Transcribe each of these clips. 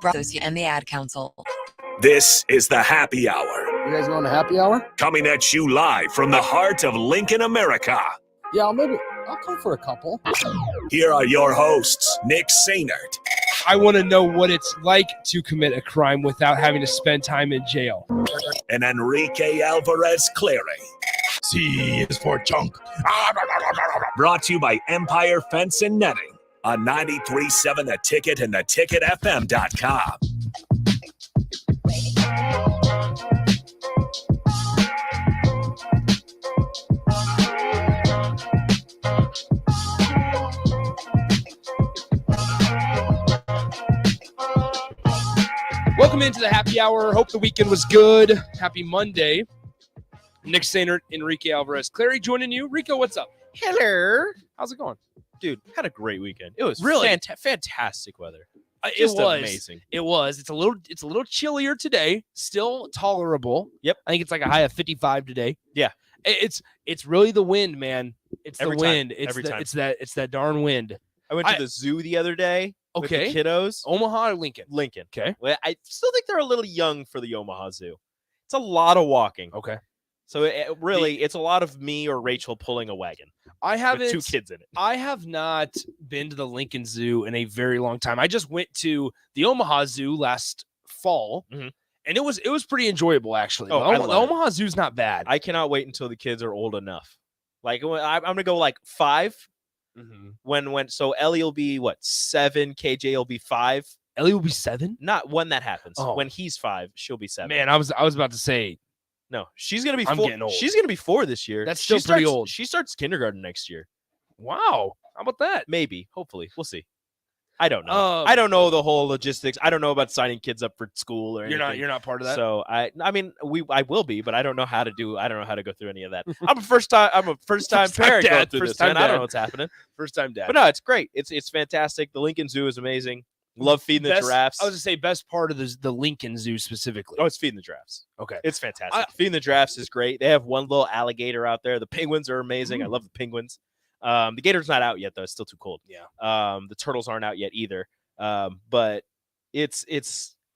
and the Ad Council. This is the Happy Hour. You guys going to happy hour? Coming at you live from the heart of Lincoln, America. Yeah, I'll come for a couple. Here are your hosts, Nick Sainert. I want to know what it's like to commit a crime without having to spend time in jail. And Enrique Alvarez Clary. C is for chunk. Brought to you by Empire Fence and Netting on 93.7 The Ticket and theticketfm.com. Welcome into the happy hour. Hope the weekend was good. Happy Monday. Nick Sainert, Enrique Alvarez Clary joining you. Rico, what's up? Hello. How's it going? Dude, had a great weekend. It was really fantastic weather. It was amazing. It was. It's a little chillier today. Still tolerable. Yep. I think it's like a high of 55 today. Yeah. It's really the wind, man. It's Every the wind. time. Every time. It's that darn wind. I went to the zoo the other day. Okay. With the kiddos. Omaha or Lincoln? Lincoln. Okay. Well, I still think they're a little young for the Omaha Zoo. It's a lot of walking. Okay. So it's a lot of me or Rachel pulling a wagon. I haven't. With 2 kids in it. I have not been to the Lincoln Zoo in a very long time. I just went to the Omaha Zoo last fall, and it was pretty enjoyable actually. Oh, the Omaha Zoo's not bad. I cannot wait until the kids are old enough. Like I'm gonna go like 5. So Ellie will be 7, KJ will be 5. Ellie will be 7? Not when that happens. Oh. When he's 5, she'll be 7. Man, I was about to say no, she's gonna be 4. I'm getting old. She's gonna be 4 this year. That's still pretty old. She starts kindergarten next year. Wow. How about that? Maybe, hopefully. We'll see. I don't know. I don't know the whole logistics. I don't know about signing kids up for school or anything. You're not part of that. So I mean I will be, but I don't know how to go through any of that. I'm a first time parent going through this, man. I don't know what's happening. First time dad. But no, it's great. It's fantastic. The Lincoln Zoo is amazing. Love feeding the giraffes. I was gonna say best part of the Lincoln Zoo specifically. Oh, it's feeding the giraffes. Okay. It's fantastic. Feeding the giraffes is great. They have one little alligator out there. The penguins are amazing. I love the penguins. The gator's not out yet though. It's still too cold. Yeah. The turtles aren't out yet either. But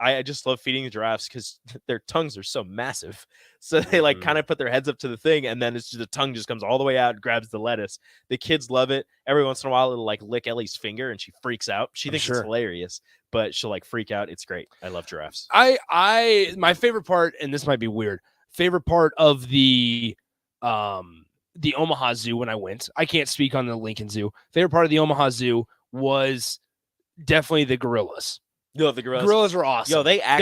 I just love feeding the giraffes because their tongues are so massive. So they kind of put their heads up to the thing, and then the tongue just comes all the way out and grabs the lettuce. The kids love it. Every once in a while, it'll lick Ellie's finger, and she freaks out. She thinks it's hilarious, but she'll freak out. It's great. I love giraffes. My favorite part, and this might be weird, favorite part of the Omaha Zoo when I went. I can't speak on the Lincoln Zoo. Favorite part of the Omaha Zoo was definitely the gorillas. Yo, the gorillas. Gorillas are awesome. Yo, they out.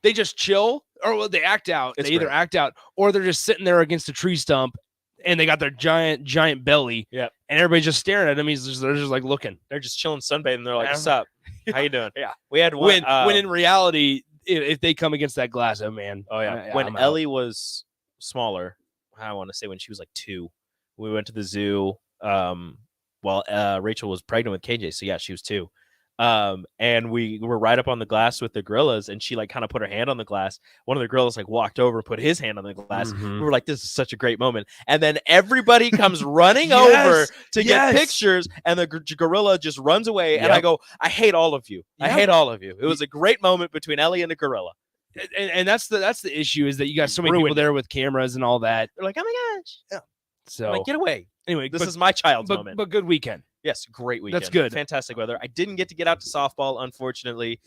They just chill, or they act out. They either act out, or they're just sitting there against a tree stump, and they got their giant belly. Yep. And everybody's just staring at them. They're just looking. They're just chilling, sunbathing. They're like, "What's up? How you doing?" Yeah. We had one. When in reality, if they come against that glass, oh man. Oh yeah. When Ellie was smaller, I want to say when she was 2, we went to the zoo. While Rachel was pregnant with KJ, so yeah, she was 2. And we were right up on the glass with the gorillas, and she kind of put her hand on the glass. One of the gorillas walked over and put his hand on the glass. We were like, this is such a great moment. And then everybody comes running over to get pictures, and the gorilla just runs away. And I go, I hate all of you. I hate all of you. It was a great moment between Ellie and the gorilla. And that's the issue, is that you got so many people there with cameras and all that. They're like, oh my gosh. Yeah. So get away. Anyway, this is my child's moment. But good weekend. Yes, great weekend. That's good. Fantastic weather. I didn't get to get out to softball, unfortunately.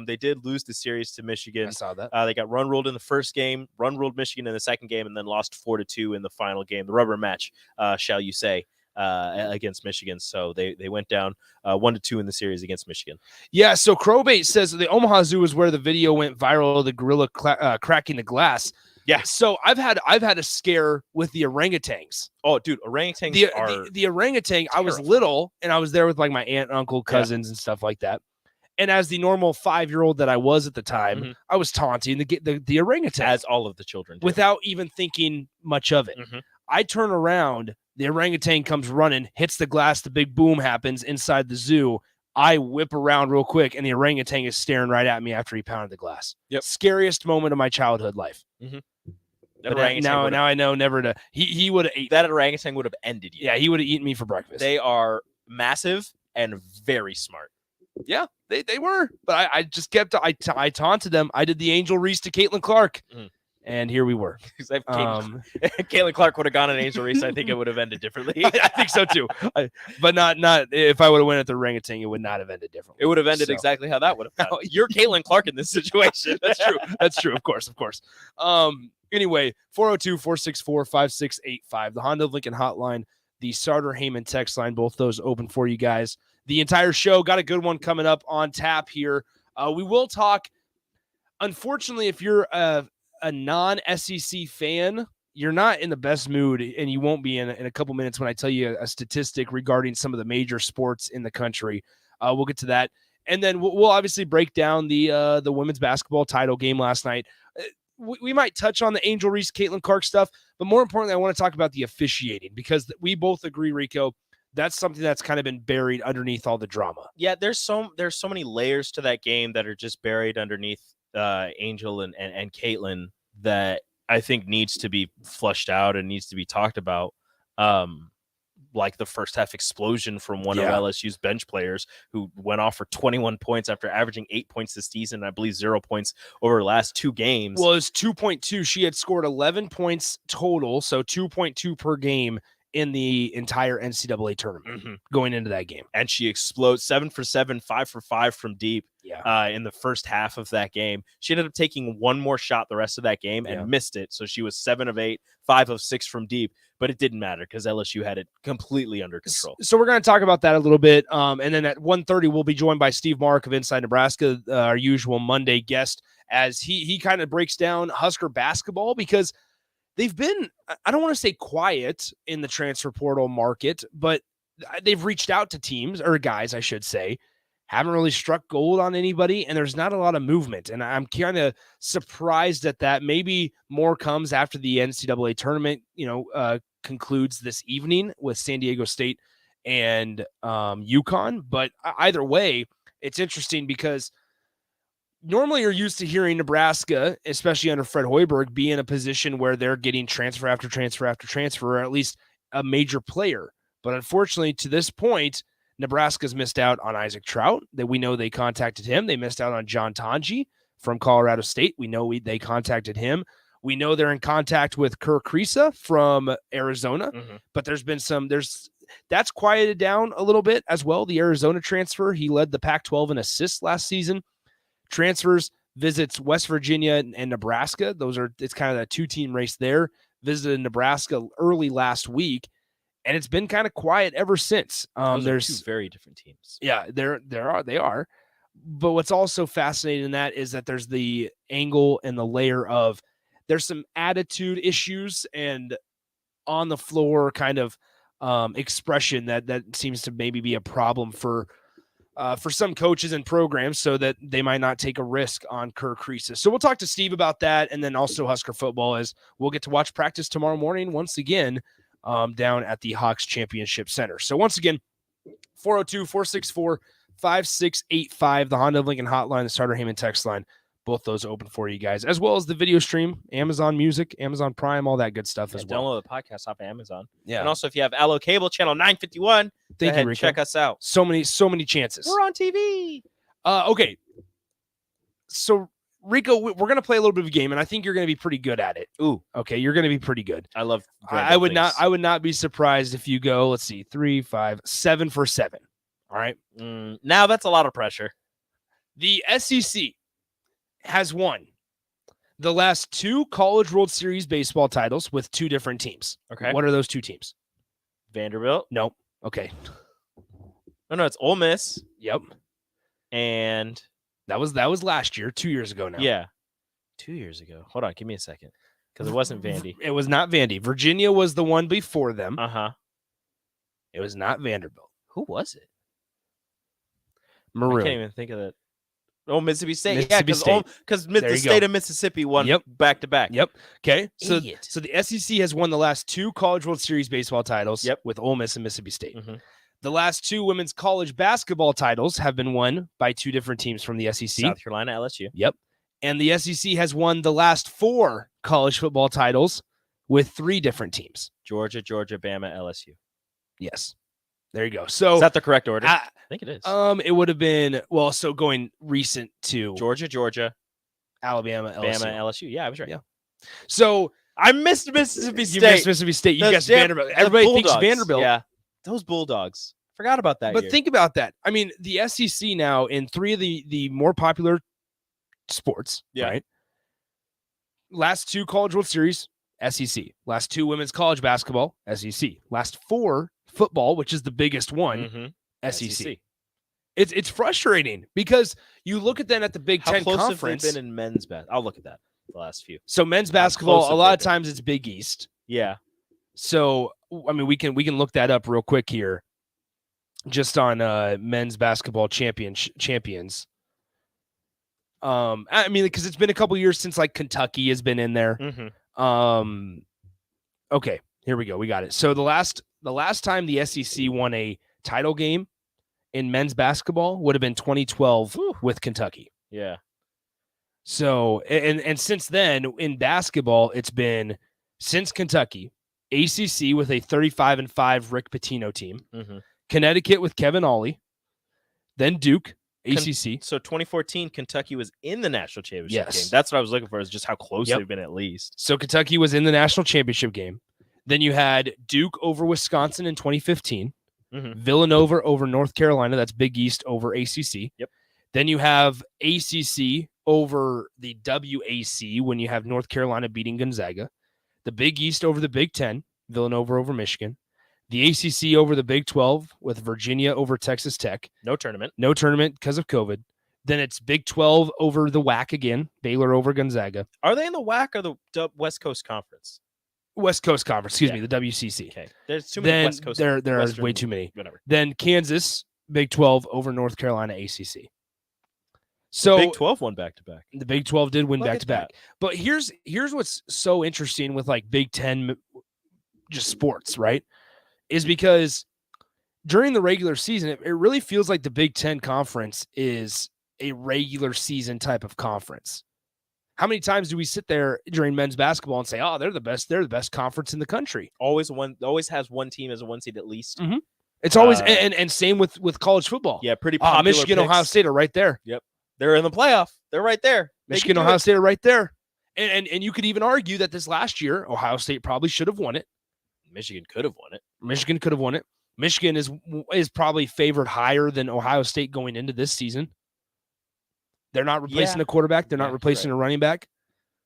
They did lose the series to Michigan. I saw that. They got run-ruled in the first game, run-ruled Michigan in the second game, and then lost 4-2 in the final game, the rubber match, shall you say, against Michigan. So they went down 1-2 in the series against Michigan. Yeah, so Crowbait says the Omaha Zoo is where the video went viral of the gorilla cracking the glass. Yeah. So I've had a scare with the orangutans. Oh, dude, orangutans the orangutan. Terrifying. I was little, and I was there with my aunt, uncle, cousins, and stuff like that. And as the normal 5-year-old that I was at the time, I was taunting the orangutan, as all of the children do, without even thinking much of it. I turn around, the orangutan comes running, hits the glass, the big boom happens inside the zoo. I whip around real quick, and the orangutan is staring right at me after he pounded the glass. Yep. Scariest moment of my childhood life. But now I know never to. He would have ate that orangutan would have ended you. Yeah, he would have eaten me for breakfast. They are massive and very smart. Yeah, they were. But I just kept I taunted them. I did the Angel Reese to Caitlin Clark. Mhm. And here we were. If Caitlin Clark would have gone an Angel Reese, I think it would have ended differently. I think so too. But not if I would have went at the orangutan, it would not have ended differently. It would have ended exactly how that would have gone. You're Caitlin Clark in this situation. That's true. That's true. Of course. Anyway, 402-464-5685, the Honda of Lincoln hotline, the Sartor Heyman text line, both those open for you guys. The entire show got a good one coming up on tap here. We will talk. Unfortunately, if you're a non-SEC fan, you're not in the best mood, and you won't be in a couple minutes when I tell you a statistic regarding some of the major sports in the country. We'll get to that. And then we'll obviously break down the women's basketball title game last night. We might touch on the Angel Reese, Caitlin Clark stuff, but more importantly, I want to talk about the officiating, because we both agree, Rico, that's something that's kind of been buried underneath all the drama. Yeah, there's so many layers to that game that are just buried underneath Angel and Caitlin that I think needs to be flushed out and needs to be talked about. Like the first half explosion from one of LSU's bench players who went off for 21 points after averaging 8 points this season. I believe 0 points over the last 2 games. Well, it's 2.2. She had scored 11 points total, so 2.2 per game in the entire NCAA tournament going into that game. And she explodes 7 for 7, 5 for 5 from deep in the first half of that game. She ended up taking one more shot the rest of that game and missed it. So she was 7 of 8, 5 of 6 from deep, but it didn't matter because LSU had it completely under control. So we're going to talk about that a little bit. And then at 1:30, we'll be joined by Steve Marik of Inside Nebraska, our usual Monday guest, as he kind of breaks down Husker basketball, because they've been, I don't want to say quiet in the transfer portal market, but they've reached out to teams, or guys, I should say, haven't really struck gold on anybody, and there's not a lot of movement. And I'm kind of surprised at that. Maybe more comes after the NCAA tournament, concludes this evening with San Diego State and UConn. But either way, it's interesting because normally you're used to hearing Nebraska, especially under Fred Hoiberg, be in a position where they're getting transfer after transfer after transfer, or at least a major player. But unfortunately, to this point, Nebraska's missed out on Isaac Trout. That we know they contacted him. They missed out on John Tanji from Colorado State. We know they contacted him. We know they're in contact with Kerr Kriisa from Arizona, but that's quieted down a little bit as well. The Arizona transfer, he led the Pac-12 in assists last season. Transfers, visits West Virginia and Nebraska. It's kind of a 2-team race there. Visited Nebraska early last week, and it's been kind of quiet ever since. There's 2 very different teams. Yeah, they are. But what's also fascinating in that is that there's the angle and the layer of there's some attitude issues and on the floor kind of expression that seems to maybe be a problem for some coaches and programs, so that they might not take a risk on Kerr Kriisa. So we'll talk to Steve about that, and then also Husker football, as we'll get to watch practice tomorrow morning once again down at the Hawks Championship Center. So once again, 402-464-5685, the Honda of Lincoln hotline, the Sartor Heyman text line, both those open for you guys, as well as the video stream, Amazon Music, Amazon Prime, all that good stuff as well. Download the podcast off Amazon. Yeah. And also, if you have Allo Cable, channel 951, Thank you, Rico. check us out. So many chances. We're on TV. Okay. So, Rico, we're going to play a little bit of a game, and I think you're going to be pretty good at it. Ooh. Okay, you're going to be pretty good. I love I would not be surprised if you go, let's see, 3, 5, 7 for 7. All right? Now that's a lot of pressure. The SEC has won the last 2 College World Series baseball titles with 2 different teams. Okay. What are those 2 teams? Vanderbilt. Nope. Okay. No, it's Ole Miss. Yep. And that was last year, 2 years ago now. Yeah. 2 years ago. Hold on, give me a second. Because it wasn't Vandy. It was not Vandy. Virginia was the one before them. Uh-huh. It was not Vanderbilt. Who was it? Maroon. I can't even think of that. Oh, Mississippi State. Mississippi because the state of Mississippi won back-to-back. Yep. Okay. So Idiot. the SEC has won the last 2 College World Series baseball titles with Ole Miss and Mississippi State. The last 2 women's college basketball titles have been won by 2 different teams from the SEC. South Carolina, LSU. Yep. And the SEC has won the last 4 college football titles with 3 different teams. Georgia, Bama, LSU. Yes. There you go. So Is that the correct order? I think it is. It would have been so going recent to Georgia, Alabama, LSU. Bama, LSU. Yeah, I was right. Yeah. So I missed Mississippi State. You missed Mississippi State. You guessed Vanderbilt. Everybody thinks Vanderbilt. Yeah, those Bulldogs. Forgot about that. But think about that. I mean, the SEC now in 3 of the more popular sports. Yeah. Right. Last 2 College World Series, SEC. Last 2 women's college basketball, SEC. Last 4 football, which is the biggest one, SEC. It's frustrating because you look at them at the Big Ten conference. Have they been in men's basketball? I'll look at that the last few. So men's basketball, a lot of times it's Big East. Yeah. So I mean, we can look that up real quick here, just on men's basketball champions. I mean, because it's been a couple years since like Kentucky has been in there. Okay, here we go. We got it. So the last time the SEC won a title game in men's basketball would have been 2012 with Kentucky. Yeah. So and since then in basketball, it's been since Kentucky, ACC with a 35-5 Rick Pitino team, Connecticut with Kevin Ollie, then Duke. ACC. So 2014, Kentucky was in the national championship Yes. game. That's what I was looking for, is just how close they've been at least. So Kentucky was in the national championship game. Then you had Duke over Wisconsin in 2015. Villanova over North Carolina. That's Big East over ACC. Yep. Then you have ACC over the WAC when you have North Carolina beating Gonzaga. The Big East over the Big Ten. Villanova over Michigan. The ACC over the Big 12 with Virginia over Texas Tech. No tournament because of COVID. Then it's Big 12 over the WAC again. Baylor over Gonzaga. Are they in the WAC or the West Coast Conference? West Coast Conference, excuse me, the WCC. Okay. There's too many West Coast. There are way too many. Whatever. Then Kansas, Big 12 over North Carolina ACC. So the Big 12 won back-to-back. The Big 12 did win Look at back-to-back. that. But here's what's so interesting with like Big 10 just sports, right? Is because during the regular season, it really feels like the Big 10 conference is a regular season type of conference. How many times do we sit there during men's basketball and say, "Oh, they're the best conference in the country"? Always has one team as a 1 seed at least. It's always and same with college football. Yeah, pretty popular. Michigan, picks. Ohio State are right there. Yep, they're in the playoff. They're right there. Michigan, Ohio State are right there. And you could even argue that this last year, Ohio State probably should have won it. Michigan could have won it. Michigan is probably favored higher than Ohio State going into this season. They're not replacing a quarterback. They're not replacing a running back.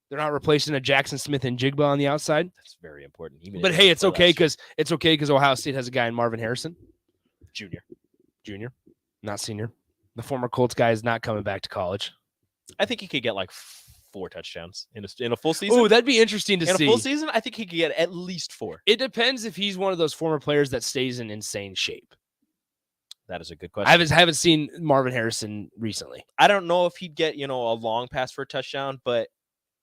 They're not replacing a Jackson Smith and Jigba on the outside. That's very important. But hey, it's okay because Ohio State has a guy in Marvin Harrison, Junior, not senior. The former Colts guy is not coming back to college. I think he could get like 4 touchdowns in a full season. Oh, that'd be interesting to see. In a full season, I think he could get at least 4. It depends if he's one of those former players that stays in insane shape. That is a good question. I haven't seen Marvin Harrison recently. I don't know if he'd get, a long pass for a touchdown, but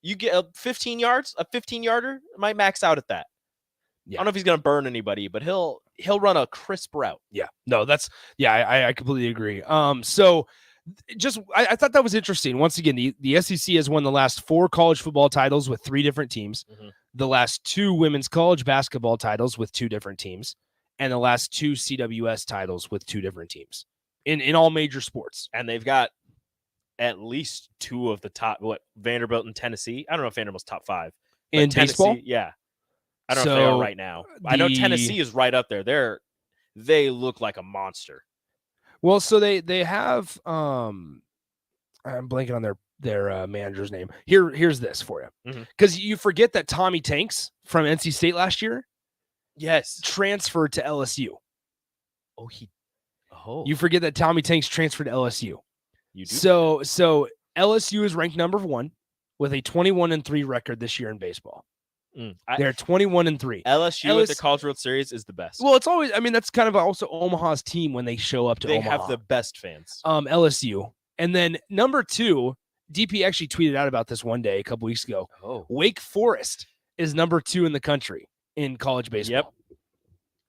you get 15 yards, a 15-yarder might max out at that. Yeah. I don't know if he's going to burn anybody, but he'll run a crisp route. Yeah. No, I completely agree. So I thought that was interesting. Once again, the SEC has won the last 4 college football titles with 3 different teams, the last 2 women's college basketball titles with 2 different teams, and the last 2 CWS titles with 2 different teams in all major sports. And they've got at least 2 of the top, Vanderbilt and Tennessee. I don't know if Vanderbilt's top 5. In baseball? Yeah. I don't know if they are right now. I know Tennessee is right up there. They look like a monster. Well, so they have I'm blanking on their manager's name. Here's this for you. Because you forget that Tommy Tanks from NC State last year, yes, transferred to LSU. Oh, you forget that Tommy Tanks transferred to LSU. You do. So LSU is ranked number 1 with a 21-3 record this year in baseball. They're 21-3. LSU with the College World Series is the best. Well, it's always, that's kind of also Omaha's team when they show up to Omaha. They have the best fans. LSU. And then number 2, DP actually tweeted out about this one day a couple weeks ago. Oh. Wake Forest is number 2 in the country in college baseball. Yep.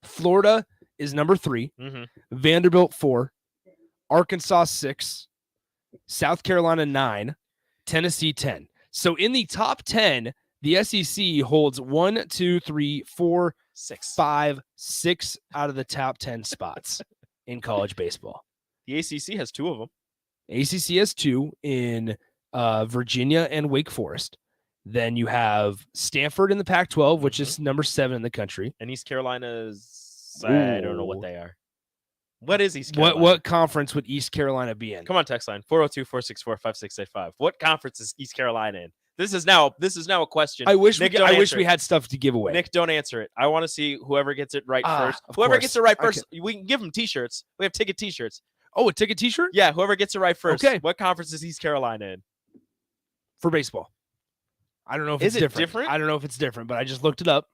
Florida is number 3. Vanderbilt 4. Arkansas 6. South Carolina 9. Tennessee 10. So in the top 10, the SEC holds 1, 2, 3, 4, 6. 6 out of the top 10 spots in college baseball. The ACC has 2 of them. ACC has 2 in Virginia and Wake Forest. Then you have Stanford in the Pac-12, which is number 7 in the country. And East Carolina's, I don't know what they are. What is East Carolina? What conference would East Carolina be in? Come on, text line 402-464-5685. What conference is East Carolina in? This is now a question. I wish Nick, we had stuff to give away. Nick, don't answer it. I want to see whoever gets it right first. Whoever gets it right first, we can give them T-shirts. We have ticket T-shirts. Oh, a ticket T-shirt? Yeah, whoever gets it right first. Okay. What conference is East Carolina in? For baseball. I don't know if Is it's it different? I don't know if it's different, but I just looked it up.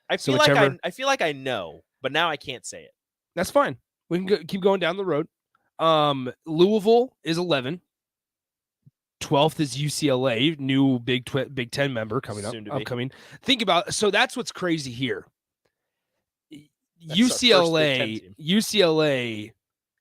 I feel like I know, but now I can't say it. That's fine. We can keep going down the road. Louisville is 11. 12th is UCLA, new Big 10 member coming up. Upcoming. Think about so that's what's crazy here. UCLA.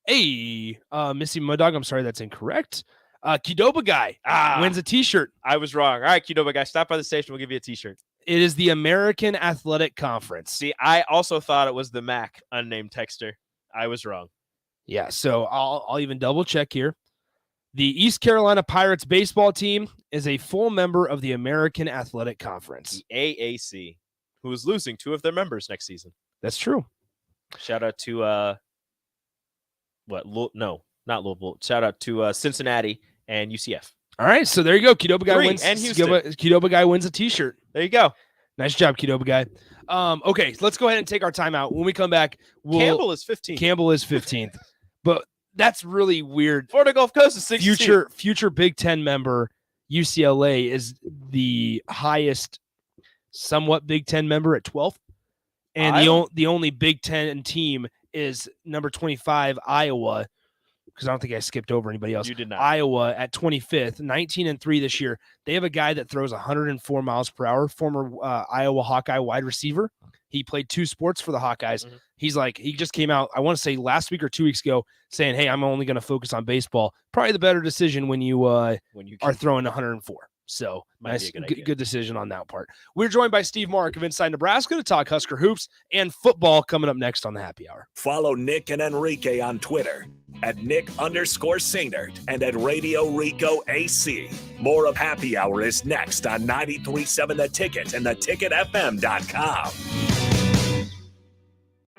Hey, Missy Mudog, I'm sorry, that's incorrect. Qdoba guy wins a T-shirt. I was wrong. All right, Qdoba guy, stop by the station. We'll give you a T-shirt. It is the American Athletic Conference. See, I also thought it was the MAC, unnamed texter. I was wrong. Yeah, so I'll even double check here. The East Carolina Pirates baseball team is a full member of the American Athletic Conference. The AAC, who is losing 2 of their members next season. That's true. Shout out to not Louisville. Shout out to Cincinnati and UCF. All right, so there you go. Qdoba guy wins. And Houston. Qdoba guy wins a T-shirt. There you go. Nice job, Qdoba guy. Okay, let's go ahead and take our time out. When we come back, Campbell is 15th. Campbell is 15th. But that's really weird. Florida Gulf Coast is 16th. Future Big Ten member UCLA is the highest somewhat Big Ten member at 12th. And the only Big Ten team is number 25, Iowa, because I don't think I skipped over anybody else. You did not. Iowa at 25th, 19-3 this year. They have a guy that throws 104 miles per hour, former Iowa Hawkeye wide receiver. He played 2 sports for the Hawkeyes. Mm-hmm. He just came out, I want to say last week or 2 weeks ago, saying, hey, I'm only going to focus on baseball. Probably the better decision when you are throwing 104. So nice, good decision on that part. We're joined by Steve Marik of Inside Nebraska to talk Husker hoops and football coming up next on the Happy Hour. Follow Nick and Enrique on Twitter at Nick_Sainert and at Radio Rico AC. More of Happy Hour is next on 93.7 The Ticket and theticketfm.com.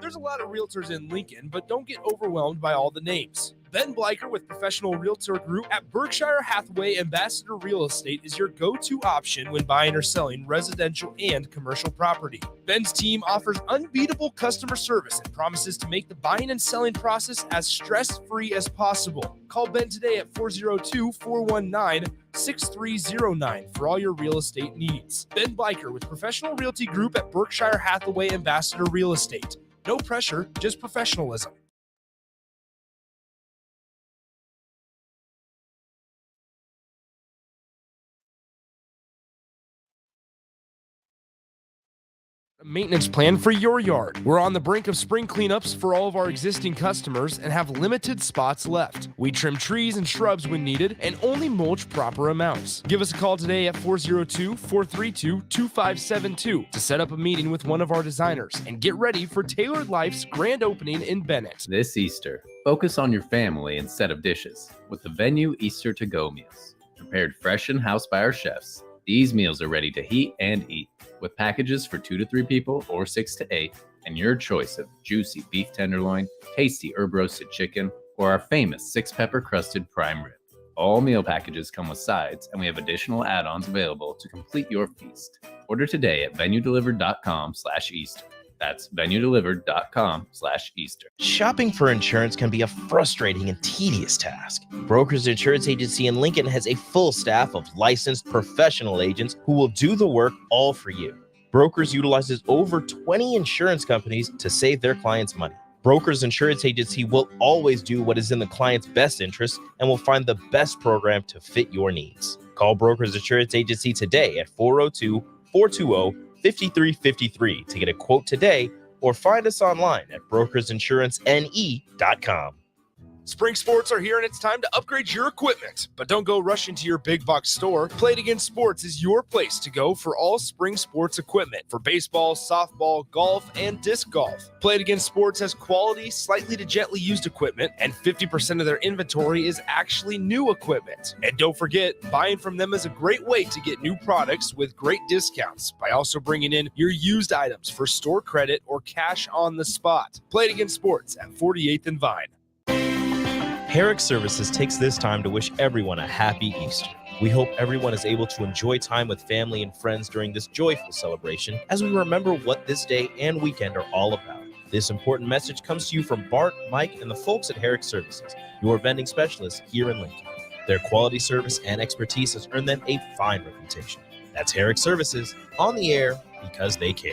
There's a lot of realtors in Lincoln, but don't get overwhelmed by all the names. Ben Bleicher with Professional Realtor Group at Berkshire Hathaway Ambassador Real Estate is your go-to option when buying or selling residential and commercial property. Ben's team offers unbeatable customer service and promises to make the buying and selling process as stress-free as possible. Call Ben today at 402-419-6309 for all your real estate needs. Ben Bleicher with Professional Realty Group at Berkshire Hathaway Ambassador Real Estate. No pressure, just professionalism. A maintenance plan for your yard. We're on the brink of spring cleanups for all of our existing customers and have limited spots left. We trim trees and shrubs when needed and only mulch proper amounts. Give us a call today at 402-432-2572 to set up a meeting with one of our designers and get ready for Tailored Life's grand opening in Bennett. This Easter, focus on your family instead of dishes with the Venue Easter to-go meals. Prepared fresh in house by our chefs, these meals are ready to heat and eat, with packages for 2 to 3 people or 6 to 8, and your choice of juicy beef tenderloin, tasty herb roasted chicken, or our famous 6-pepper crusted prime rib. All meal packages come with sides, and we have additional add-ons available to complete your feast. Order today at venuedelivered.com/Easter. That's venuedelivered.com/Easter. Shopping for insurance can be a frustrating and tedious task. Brokers Insurance Agency in Lincoln has a full staff of licensed professional agents who will do the work all for you. Brokers utilizes over 20 insurance companies to save their clients money. Brokers Insurance Agency will always do what is in the client's best interest and will find the best program to fit your needs. Call Brokers Insurance Agency today at 402-420-5353 to get a quote today, or find us online at brokersinsurancene.com. Spring sports are here and it's time to upgrade your equipment. But don't go rushing to your big box store. Play It Again Sports is your place to go for all spring sports equipment for baseball, softball, golf, and disc golf. Play It Again Sports has quality, slightly to gently used equipment, and 50% of their inventory is actually new equipment. And don't forget, buying from them is a great way to get new products with great discounts by also bringing in your used items for store credit or cash on the spot. Play It Again Sports at 48th and Vine. Herrick Services takes this time to wish everyone a happy Easter. We hope everyone is able to enjoy time with family and friends during this joyful celebration as we remember what this day and weekend are all about. This important message comes to you from Bart, Mike, and the folks at Herrick Services, your vending specialists here in Lincoln. Their quality service and expertise has earned them a fine reputation. That's Herrick Services, on the air because they care.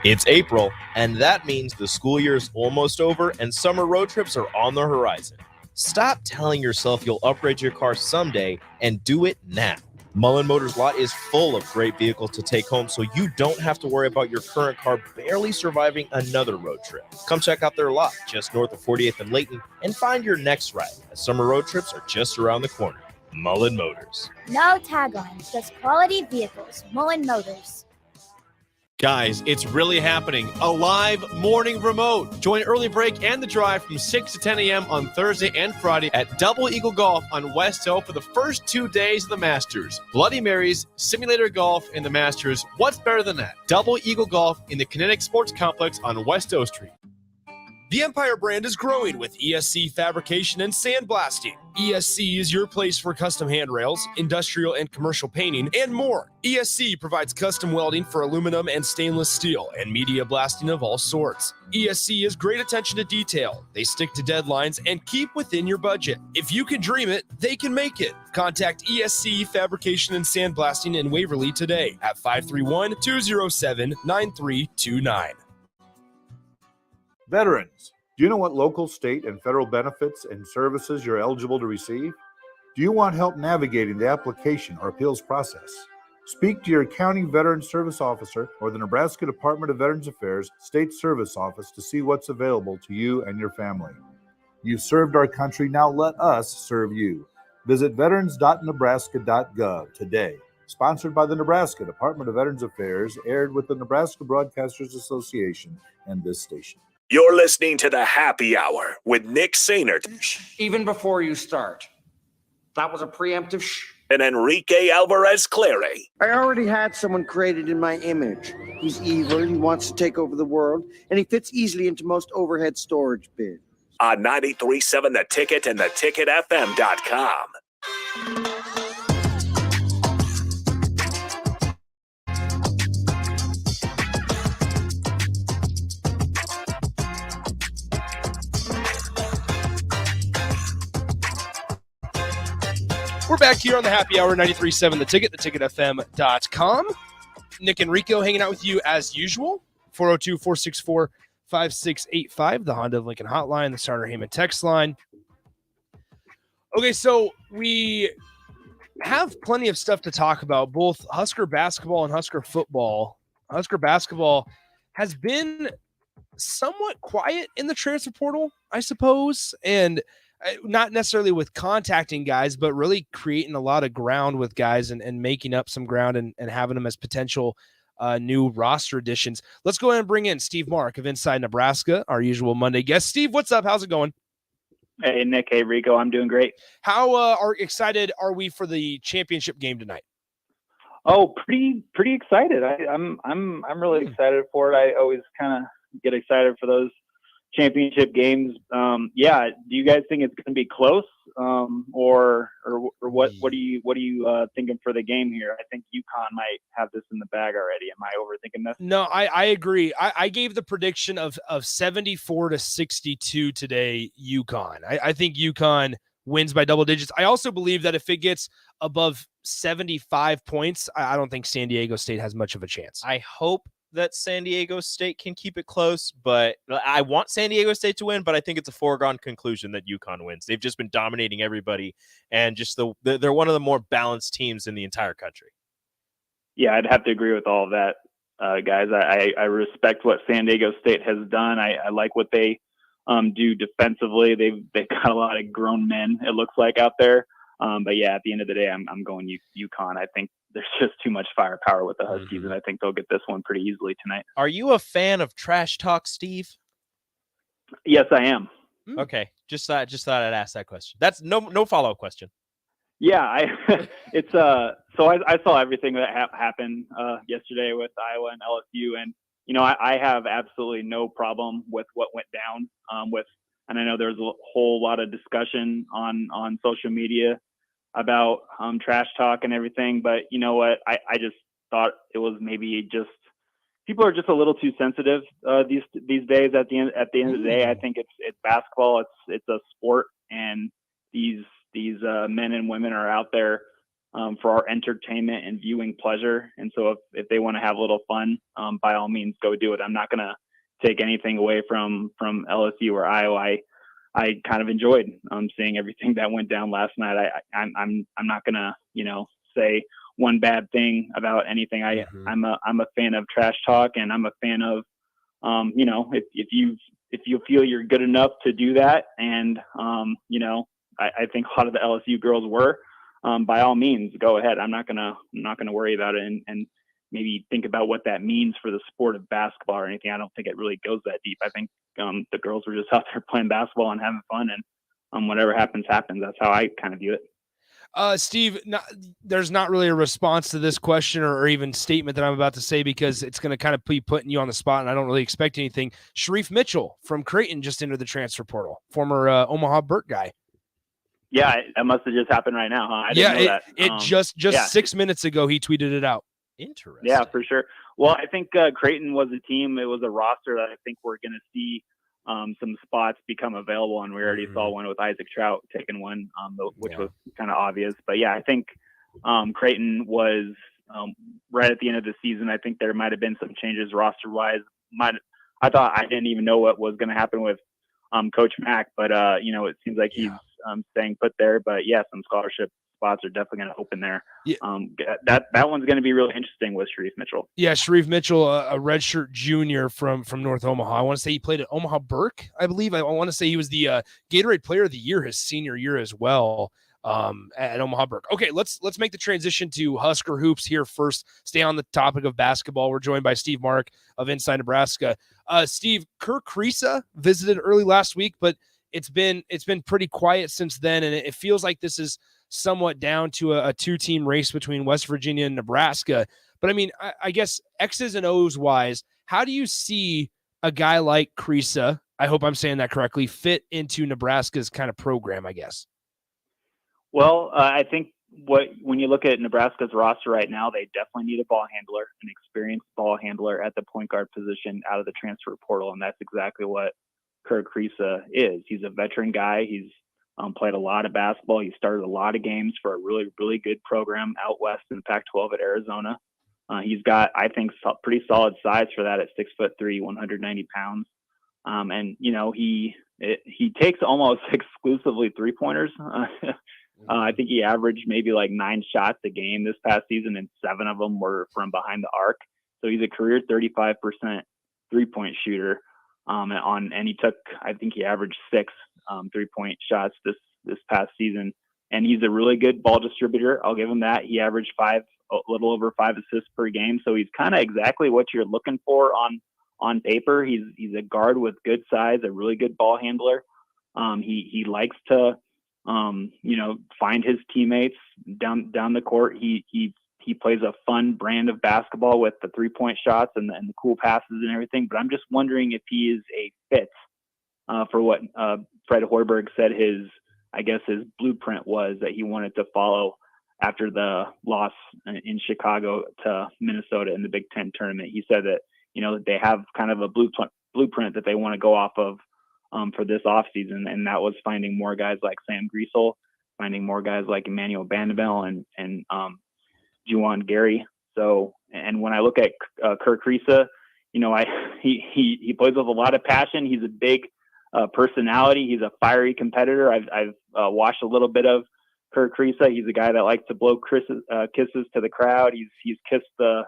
It's April, and that means the school year is almost over and summer road trips are on the horizon. Stop telling yourself you'll upgrade your car someday and do it now. Mullen Motors lot is full of great vehicles to take home, so you don't have to worry about your current car barely surviving another road trip. Come check out their lot just north of 48th and Layton and find your next ride, as summer road trips are just around the corner. Mullen Motors. No taglines, just quality vehicles. Mullen Motors. Guys, it's really happening. A live morning remote. Join Early Break and The Drive from 6 to 10 a.m. on Thursday and Friday at Double Eagle Golf on West O for the first 2 days of the Masters. Bloody Marys, simulator golf, and the Masters. What's better than that? Double Eagle Golf in the Kinetic Sports Complex on West O Street. The Empire brand is growing with ESC Fabrication and Sandblasting. ESC is your place for custom handrails, industrial and commercial painting, and more. ESC provides custom welding for aluminum and stainless steel and media blasting of all sorts. ESC has great attention to detail. They stick to deadlines and keep within your budget. If you can dream it, they can make it. Contact ESC Fabrication and Sandblasting in Waverly today at 531-207-9329. Veterans, do you know what local, state, and federal benefits and services you're eligible to receive? Do you want help navigating the application or appeals process? Speak to your county veteran service officer or the Nebraska Department of Veterans Affairs State Service Office to see what's available to you and your family. You've served our country, now let us serve you. Visit veterans.nebraska.gov today. Sponsored by the Nebraska Department of Veterans Affairs, aired with the Nebraska Broadcasters Association and this station. You're listening to the Happy Hour with Nick Sainert. Even before you start. That was a preemptive and Enrique Alvarez Clary. I already had someone created in my image. He's evil, he wants to take over the world, and he fits easily into most overhead storage bins. On 93.7 The Ticket and theticketfm.com. We're back here on the Happy Hour, 93.7 The Ticket, theticketfm.com. Nick and Rico hanging out with you as usual. 402-464-5685, the Honda of Lincoln hotline, the Starter Heyman text line. Okay, so we have plenty of stuff to talk about, both Husker basketball and Husker football. Husker basketball has been somewhat quiet in the transfer portal, I suppose, and not necessarily with contacting guys, but really creating a lot of ground with guys and making up some ground and having them as potential new roster additions. Let's go ahead and bring in Steve Marik of Inside Nebraska, our usual Monday guest. Steve, what's up? How's it going? Hey, Nick. Hey, Rico. I'm doing great. How excited are we for the championship game tonight? Oh, pretty excited. I'm really excited for it. I always kind of get excited for those championship games. Yeah. Do you guys think it's going to be close? Or what are you thinking for the game here? I think UConn might have this in the bag already. Am I overthinking this? No, I agree. I gave the prediction of 74-62 today, UConn. I think UConn wins by double digits. I also believe that if it gets above 75 points, I don't think San Diego State has much of a chance. I hope that San Diego State can keep it close, but I want San Diego State to win, but I think it's a foregone conclusion that UConn wins. They've just been dominating everybody, and just they're one of the more balanced teams in the entire country. Yeah, I'd have to agree with all of that. guys. I respect what San Diego State has done. I like what they do defensively. They've got a lot of grown men, it looks like, out there. But yeah, at the end of the day, I'm going UConn. I think there's just too much firepower with the Huskies, and I think they'll get this one pretty easily tonight. Are you a fan of trash talk, Steve? Yes, I am. Okay, just thought I'd ask that question. That's no follow-up question. Yeah, it's so I saw everything that happened yesterday with Iowa and LSU, and I have absolutely no problem with what went down and I know there's a whole lot of discussion on social media about trash talk and everything, but you know what, I just thought it was maybe just people are just a little too sensitive these days. At the end of the day, I think it's basketball. It's a sport, and these men and women are out there for our entertainment and viewing pleasure. And so if they want to have a little fun, by all means, go do it. I'm not going to take anything away from LSU or Iowa. I kind of enjoyed seeing everything that went down last night. I'm not going to say one bad thing about anything. I'm a fan of trash talk, and I'm a fan of if you feel you're good enough to do that, and I think a lot of the LSU girls were, by all means, go ahead. I'm not gonna worry about it and maybe think about what that means for the sport of basketball or anything. I don't think it really goes that deep. I think the girls were just out there playing basketball and having fun, and whatever happens. That's how I kind of view it. Steve, there's not really a response to this question or even statement that I'm about to say, because it's going to kind of be putting you on the spot, and I don't really expect anything. Sharif Mitchell from Creighton just entered the transfer portal, former Omaha Burt guy. Yeah, that must have just happened right now, huh? I didn't know that. It just 6 minutes ago he tweeted it out. Interesting. Yeah, for sure. Well, I think Creighton was a team. It was a roster that I think we're going to see some spots become available, and we already saw one with Isaac Trout taking one, which was kind of obvious. But yeah, I think Creighton was right at the end of the season. I think there might have been some changes roster-wise. I thought I didn't even know what was going to happen with Coach Mack, but it seems like he's staying put there. But yeah, some scholarship spots are definitely going to open there. Yeah. That one's going to be really interesting with Sharif Mitchell. Yeah, Sharif Mitchell, a redshirt junior from North Omaha. I want to say he played at Omaha Burke, I believe. I want to say he was the Gatorade Player of the Year his senior year as well at Omaha Burke. Okay, let's make the transition to Husker Hoops here first. Stay on the topic of basketball. We're joined by Steve Marik of Inside Nebraska. Steve, Kirk Kriisa visited early last week, but it's been pretty quiet since then, and it feels like this is somewhat down to a two-team race between West Virginia and Nebraska. But I mean, I guess X's and O's wise, how do you see a guy like Kriisa, I hope I'm saying that correctly, fit into Nebraska's kind of program, I guess? Well, I think when you look at Nebraska's roster right now, they definitely need a ball handler, an experienced ball handler at the point guard position out of the transfer portal, and that's exactly what Kirk Kriisa is. He's a veteran guy. He's played a lot of basketball. He started a lot of games for a really, really good program out west in the Pac-12 at Arizona. He's got, I think, pretty solid size for that at 6'3", 190 pounds. And he takes almost exclusively 3-pointers. I think he averaged maybe like 9 shots a game this past season, and 7 of them were from behind the arc. So he's a career 35% 3-point shooter. And he took, I think he averaged 6 3-point shots this past season. And he's a really good ball distributor. I'll give him that. He averaged a little over 5 assists per game. So he's kind of exactly what you're looking for on paper. He's a guard with good size, a really good ball handler. He likes to, find his teammates down the court. He plays a fun brand of basketball with the 3-point shots and the cool passes and everything. But I'm just wondering if he is a fit for what Fred Hoiberg said his blueprint was that he wanted to follow after the loss in Chicago to Minnesota in the Big Ten tournament. He said that, they have kind of a blueprint that they want to go off of for this offseason, and that was finding more guys like Sam Griesel, finding more guys like Emmanuel Bandabel and Juwan Gary. So, and when I look at Kirk Kriisa, he plays with a lot of passion. He's a big personality. He's a fiery competitor. I've watched a little bit of Kirk Kriisa. He's a guy that likes to blow kisses to the crowd. He's kissed the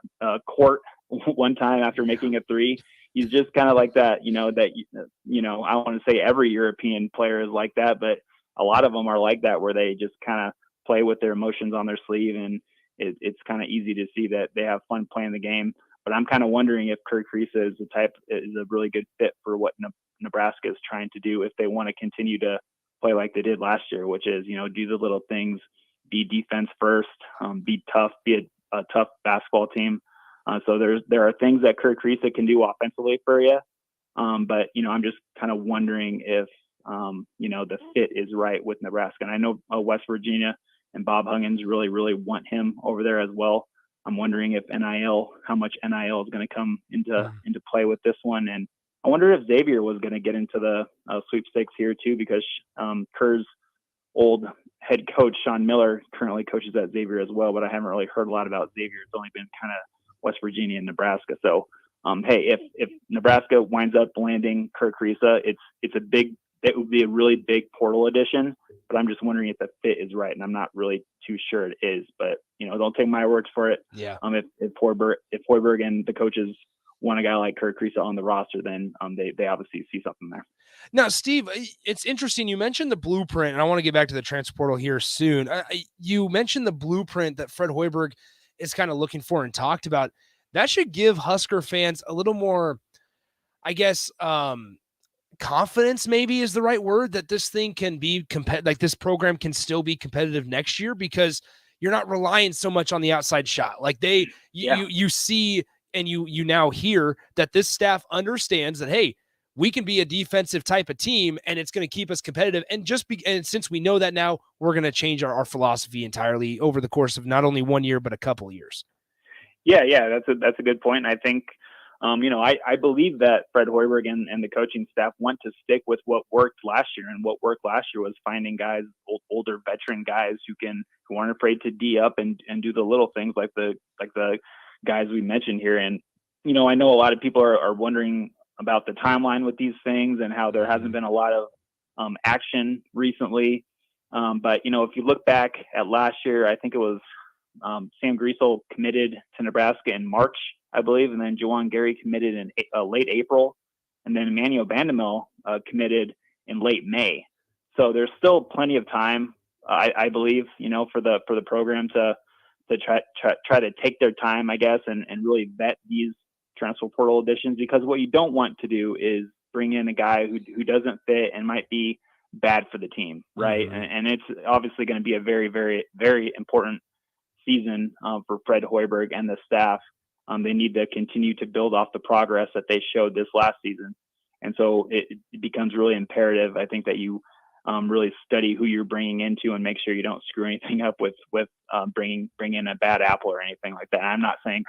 court one time after making a three. He's just kind of like that, I want to say every European player is like that, but a lot of them are like that, where they just kind of play with their emotions on their sleeve, and it's kind of easy to see that they have fun playing the game. But I'm kind of wondering if Kirk Kriisa is a really good fit for what Nebraska is trying to do if they want to continue to play like they did last year, which is, do the little things, be defense first, be tough, be a tough basketball team. So there are things that Kirk Kriisa can do offensively for you. But, I'm just kind of wondering if, the fit is right with Nebraska. And I know West Virginia and Bob Huggins really, really want him over there as well. I'm wondering if how much NIL is going to come into play with this one. And I wonder if Xavier was going to get into the sweepstakes here too, because Kerr's old head coach, Sean Miller, currently coaches at Xavier as well, but I haven't really heard a lot about Xavier. It's only been kind of West Virginia and Nebraska. So, hey, if Nebraska winds up landing Kirk Kriisa, it would be a really big portal addition, but I'm just wondering if the fit is right, and I'm not really too sure it is. But don't take my words for it. Yeah. If Hoiberg and the coaches want a guy like Kirk Kriisa on the roster, then they obviously see something there. Now, Steve, it's interesting. You mentioned the blueprint, and I want to get back to the transfer portal here soon. You mentioned the blueprint that Fred Hoiberg is kind of looking for and talked about. That should give Husker fans a little more, I guess, confidence maybe is the right word, that this thing can be like this program can still be competitive next year, because you're not relying so much on the outside shot. Like you see, and you now hear that this staff understands that, hey, we can be a defensive type of team and it's going to keep us competitive. And and since we know that now, we're going to change our philosophy entirely over the course of not only 1 year, but a couple of years. Yeah. That's a good point. And I think, I believe that Fred Hoiberg and the coaching staff want to stick with what worked last year. And what worked last year was finding guys, older veteran guys who aren't afraid to D up and do the little things like the guys we mentioned here. And, I know a lot of people are wondering about the timeline with these things and how there hasn't been a lot of action recently. But, if you look back at last year, I think it was Sam Griesel committed to Nebraska in March, I believe, and then Juwan Gary committed in late April, and then Emmanuel Bandamel committed in late May. So there's still plenty of time, I believe, for the program to try to take their time, I guess, and really vet these transfer portal additions, because what you don't want to do is bring in a guy who doesn't fit and might be bad for the team, right? Mm-hmm. And it's obviously going to be a very, very, very important season for Fred Hoiberg and the staff. They need to continue to build off the progress that they showed this last season. And so it becomes really imperative, I think, that you really study who you're bringing into and make sure you don't screw anything up with bringing in a bad apple or anything like that. And I'm not saying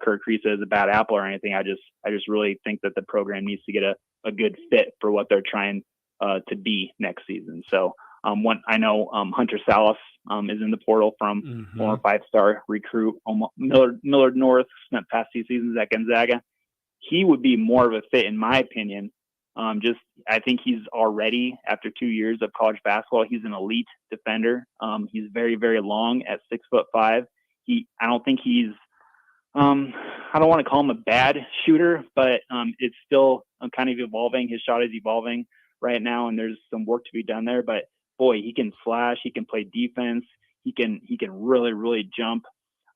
Kirk Kriisa is a bad apple or anything. I just really think that the program needs to get a good fit for what they're trying to be next season. So I know Hunter Salas is in the portal from former 5-star recruit Millard North, spent past 2 seasons at Gonzaga. He would be more of a fit, in my opinion. I think he's already, after 2 years of college basketball, he's an elite defender. He's very, very long at 6'5". I don't think he's, I don't want to call him a bad shooter, but it's still kind of evolving. His shot is evolving right now, and there's some work to be done there. But boy, he can slash. He can play defense. He can really, really jump.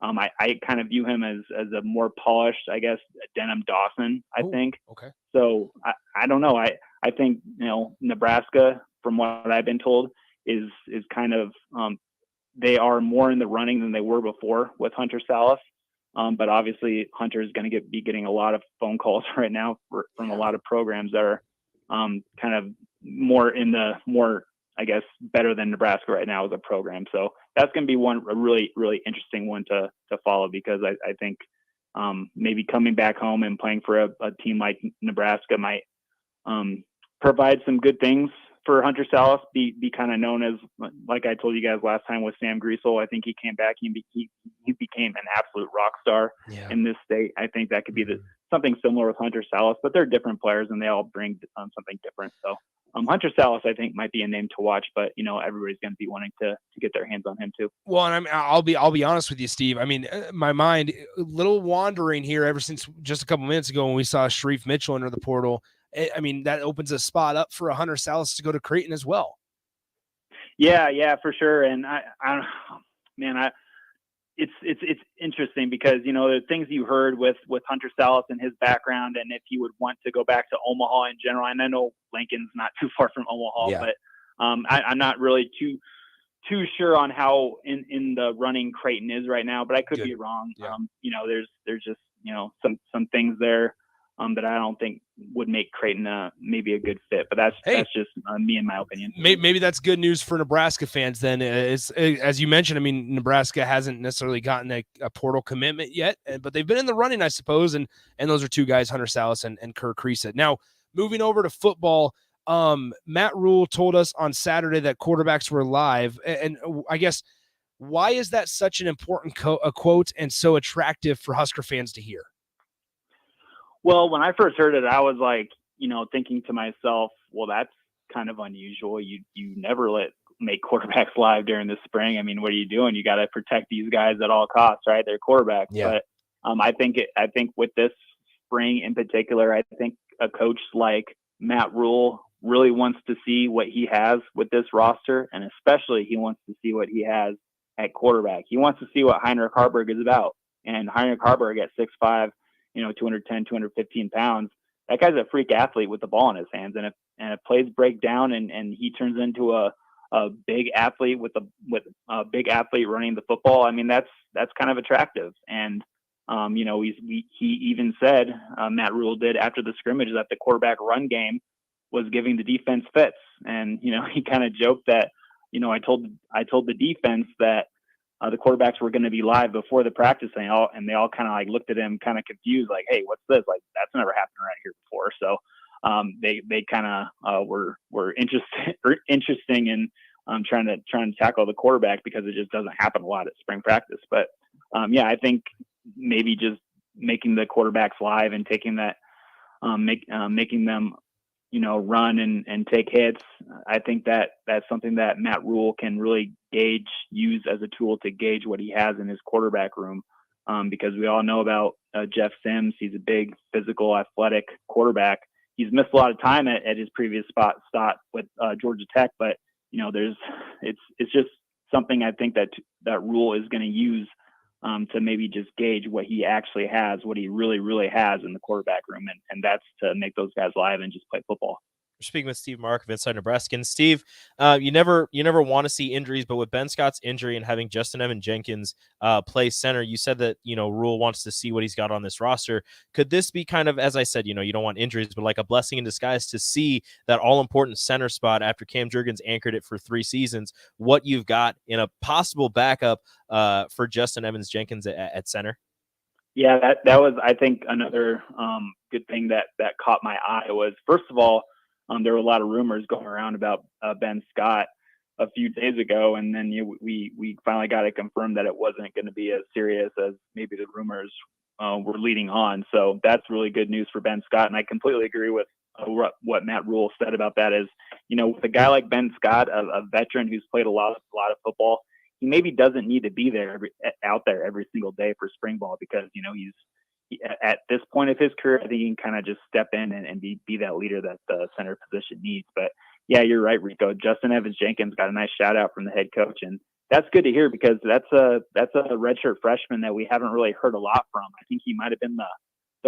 I kind of view him as a more polished, I guess, Denham Dawson, I think. Okay. So I don't know. I think, Nebraska, from what I've been told, is kind of they are more in the running than they were before with Hunter Salas. But obviously Hunter is going to be getting a lot of phone calls right now from a lot of programs that are kind of more, I guess, better than Nebraska right now as a program. So that's going to be a really, really interesting one to follow, because I think maybe coming back home and playing for a team like Nebraska might provide some good things for Hunter Salas, be kind of known as, like I told you guys last time with Sam Griesel. I think he came back, he became an absolute rock star in this state. I think that could be something similar with Hunter Salas, but they're different players and they all bring something different. So Hunter Salas, I think, might be a name to watch, but everybody's going to be wanting to get their hands on him too. Well, and I'll be honest with you, Steve. I mean, my mind a little wandering here ever since just a couple minutes ago when we saw Sharif Mitchell enter the portal. I mean, that opens a spot up for a Hunter Salas to go to Creighton as well. Yeah, for sure. And it's interesting because the things you heard with Hunter Salas and his background, and if he would want to go back to Omaha in general. And I know Lincoln's not too far from Omaha, but I'm not really too sure on how in the running Creighton is right now. But I could be wrong. Yeah. There's just some things there that I don't think would make Creighton maybe a good fit. But that's just me and my opinion. Maybe that's good news for Nebraska fans then. As you mentioned, I mean, Nebraska hasn't necessarily gotten a portal commitment yet, but they've been in the running, I suppose, and those are two guys, Hunter Salas and Kerr Kriisa. Now, moving over to football, Matt Rule told us on Saturday that quarterbacks were live, and I guess why is that such an important quote and so attractive for Husker fans to hear? Well, when I first heard it, I was like, thinking to myself, well, that's kind of unusual. You never make quarterbacks live during the spring. I mean, what are you doing? You got to protect these guys at all costs, right? They're quarterbacks. Yeah. But I think with this spring in particular, I think a coach like Matt Rule really wants to see what he has with this roster, and especially he wants to see what he has at quarterback. He wants to see what Heinrich Haarberg is about. And Heinrich Haarberg at 6'5", 210, 215 pounds, that guy's a freak athlete with the ball in his hands. And if plays break down and he turns into a big athlete with a big athlete running the football, I mean, that's kind of attractive. And, he even said, Matt Rule did after the scrimmage, that the quarterback run game was giving the defense fits. And, he kind of joked that, I told the defense that the quarterbacks were going to be live before the practice, and they all kind of like looked at him kind of confused, like, hey, what's this? Like, that's never happened around here before. So they kind of were interesting in trying to tackle the quarterback, because it just doesn't happen a lot at spring practice. But I think maybe just making the quarterbacks live and taking that, making them run and take hits. I think that's something that Matt Rule can really use as a tool to gauge what he has in his quarterback room. Because we all know about Jeff Sims. He's a big, physical, athletic quarterback. He's missed a lot of time at his previous spot with Georgia Tech, but it's just something I think that Rule is going to use to maybe just gauge what he actually has, what he really, really has in the quarterback room. And that's to make those guys live and just play football. We're speaking with Steve Marik of Inside Nebraska. And Steve, you never want to see injuries, but with Ben Scott's injury and having Justin Evan Jenkins play center, you said that, Rule wants to see what he's got on this roster. Could this be kind of, as I said, you don't want injuries, but like a blessing in disguise to see that all-important center spot after Cam Jurgens anchored it for 3 seasons, what you've got in a possible backup for Justin Evans Jenkins at center? Yeah, that was, I think, another good thing that caught my eye was, first of all, there were a lot of rumors going around about Ben Scott a few days ago, and then we finally got it confirmed that it wasn't going to be as serious as maybe the rumors were leading on. So that's really good news for Ben Scott, and I completely agree with what Matt Rule said about that. Is with a guy like Ben Scott, a veteran who's played a lot of football, he maybe doesn't need to be out there every single day for spring ball, because he's at this point of his career, I think he can kind of just step in and be that leader that the center position needs. But yeah, you're right, Rico. Justin Evans Jenkins got a nice shout out from the head coach, and that's good to hear, because that's a redshirt freshman that we haven't really heard a lot from. I think he might have been the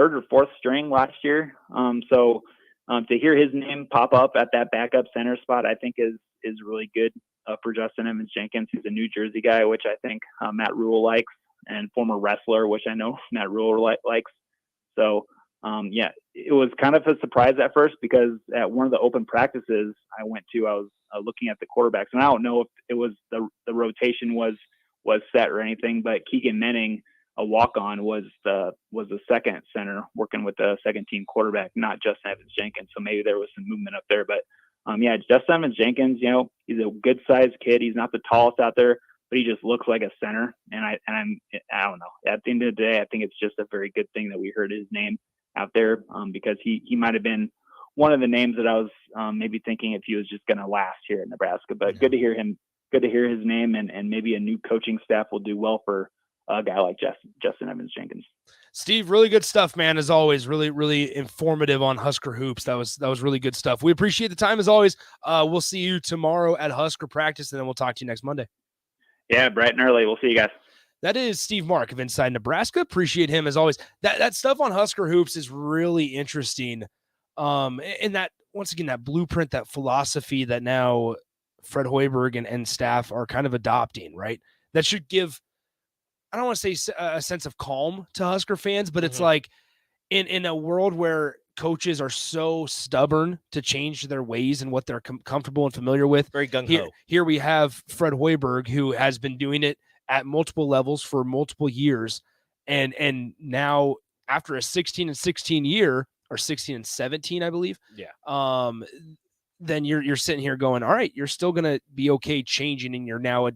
3rd or 4th string last year. So to hear his name pop up at that backup center spot, I think is really good for Justin Evans Jenkins. He's a New Jersey guy, which I think Matt Rule likes, and former wrestler, which I know Matt Rule likes. So, it was kind of a surprise at first, because at one of the open practices I went to, I was looking at the quarterbacks, and I don't know if it was the rotation was set or anything, but Keegan Menning, a walk-on, was the second center working with the second team quarterback, not Justin Evans Jenkins. So maybe there was some movement up there, but Justin Evans Jenkins, he's a good sized kid. He's not the tallest out there, but he just looks like a center. And I don't know. At the end of the day, I think it's just a very good thing that we heard his name out there, because he might have been one of the names that I was maybe thinking if he was just going to last here in Nebraska. But good to hear him. Good to hear his name, and maybe a new coaching staff will do well for a guy like Justin Evans-Jenkins. Steve, really good stuff, man. As always, really, really informative on Husker hoops. That was really good stuff. We appreciate the time as always. We'll see you tomorrow at Husker practice, and then we'll talk to you next Monday. Yeah, bright and early. We'll see you guys. That is Steve Marik of Inside Nebraska. Appreciate him as always. That stuff on Husker hoops is really interesting. And that, once again, that blueprint, that philosophy that now Fred Hoiberg and staff are kind of adopting, right? That should give, I don't want to say a sense of calm to Husker fans, but it's like in a world where coaches are so stubborn to change their ways and what they're comfortable and familiar with. Very gung-ho. Here we have Fred Hoiberg, who has been doing it at multiple levels for multiple years. And now after a 16-16 year, or 16-17, I believe. Yeah. Then you're sitting here going, all right, you're still going to be okay changing, and you're now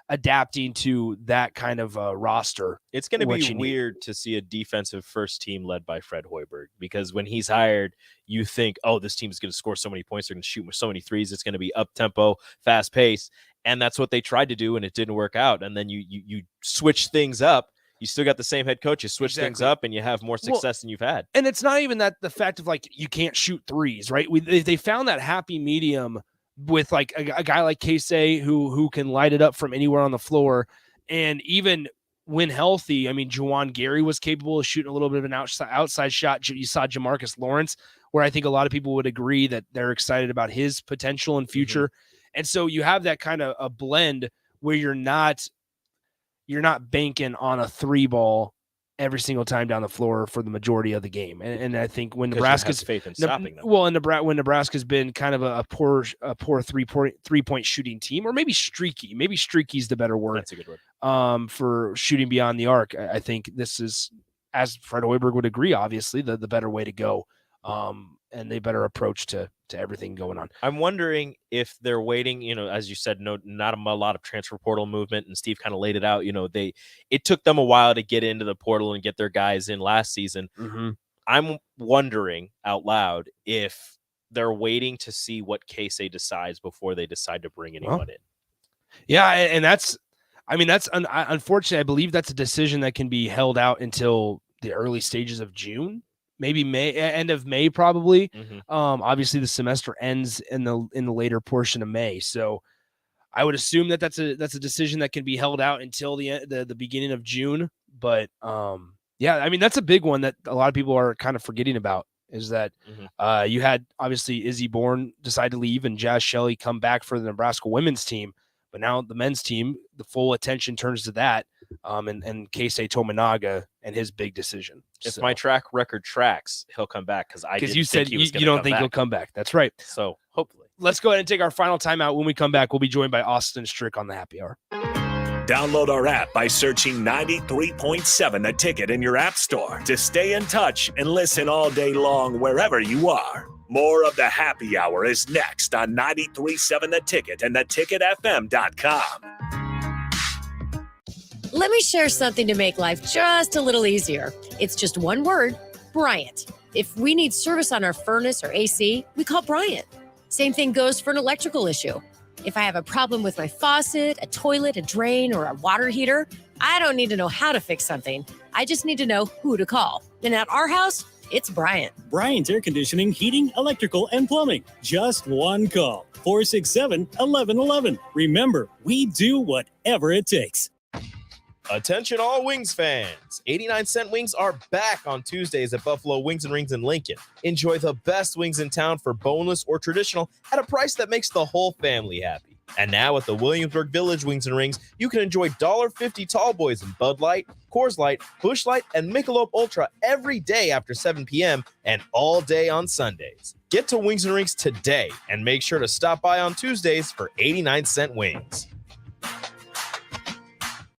adapting to that kind of roster. It's going to be weird to see a defensive first team led by Fred Hoiberg, because when he's hired, you think, oh, this team is going to score so many points. They're going to shoot so many threes. It's going to be up tempo, fast pace. And that's what they tried to do, and it didn't work out. And then you switch things up. You still got the same head coach. You switch things up, and you have more success than you've had. And it's not even that the fact of like you can't shoot threes, right? They found that happy medium with like a guy like Casey who can light it up from anywhere on the floor, and even when healthy, I mean, Juwan Gary was capable of shooting a little bit of an outside shot. You saw Jamarcus Lawrence, where I think a lot of people would agree that they're excited about his potential and future. And so you have that kind of a blend where you're not banking on a three ball every single time down the floor for the majority of the game. And I think when Nebraska's faith in stopping them. Well, when Nebraska's been kind of a poor 3-point shooting team, or maybe streaky. Maybe streaky is the better word. That's a good word. For shooting beyond the arc. I think this is, as Fred Hoiberg would agree, obviously the better way to go. And the better approach to everything going on. I'm wondering if they're waiting, as you said, not a lot of transfer portal movement, and Steve kind of laid it out. It took them a while to get into the portal and get their guys in last season. I'm wondering out loud if they're waiting to see what Casey decides before they decide to bring anyone in. Yeah, and unfortunately, I believe that's a decision that can be held out until the early stages of June. Maybe end of May, probably. Obviously, the semester ends in the later portion of May, so I would assume that's a decision that can be held out until the beginning of June. But yeah, I mean, that's a big one that a lot of people are kind of forgetting about. Is that you had obviously Izzy Bourne decide to leave and Jazz Shelley come back for the Nebraska women's team, but now the men's team, the full attention turns to that. And Keisei Tominaga and his big decision. If my track record tracks, he'll come back, because you said you don't think he'll come back. That's right. So hopefully. Let's go ahead and take our final timeout. When we come back, we'll be joined by Austin Strick on the Happy Hour. Download our app by searching 93.7 The Ticket in your app store to stay in touch and listen all day long wherever you are. More of the Happy Hour is next on 93.7 The Ticket and theticketfm.com. Let me share something to make life just a little easier. It's just one word, Bryant. If we need service on our furnace or AC, we call Bryant. Same thing goes for an electrical issue. If I have a problem with my faucet, a toilet, a drain, or a water heater, I don't need to know how to fix something. I just need to know who to call. And at our house, it's Bryant. Bryant Air Conditioning, Heating, Electrical, and Plumbing. Just one call. 467-1111. Remember, we do whatever it takes. Attention all Wings fans. 89-cent wings are back on Tuesdays at Buffalo Wings and Rings in Lincoln. Enjoy the best wings in town for boneless or traditional at a price that makes the whole family happy. And now at the Williamsburg Village Wings and Rings, you can enjoy $1.50 tall boys in Bud Light, Coors Light, Busch Light, and Michelob Ultra every day after 7 p.m. and all day on Sundays. Get to Wings and Rings today and make sure to stop by on Tuesdays for 89-cent wings.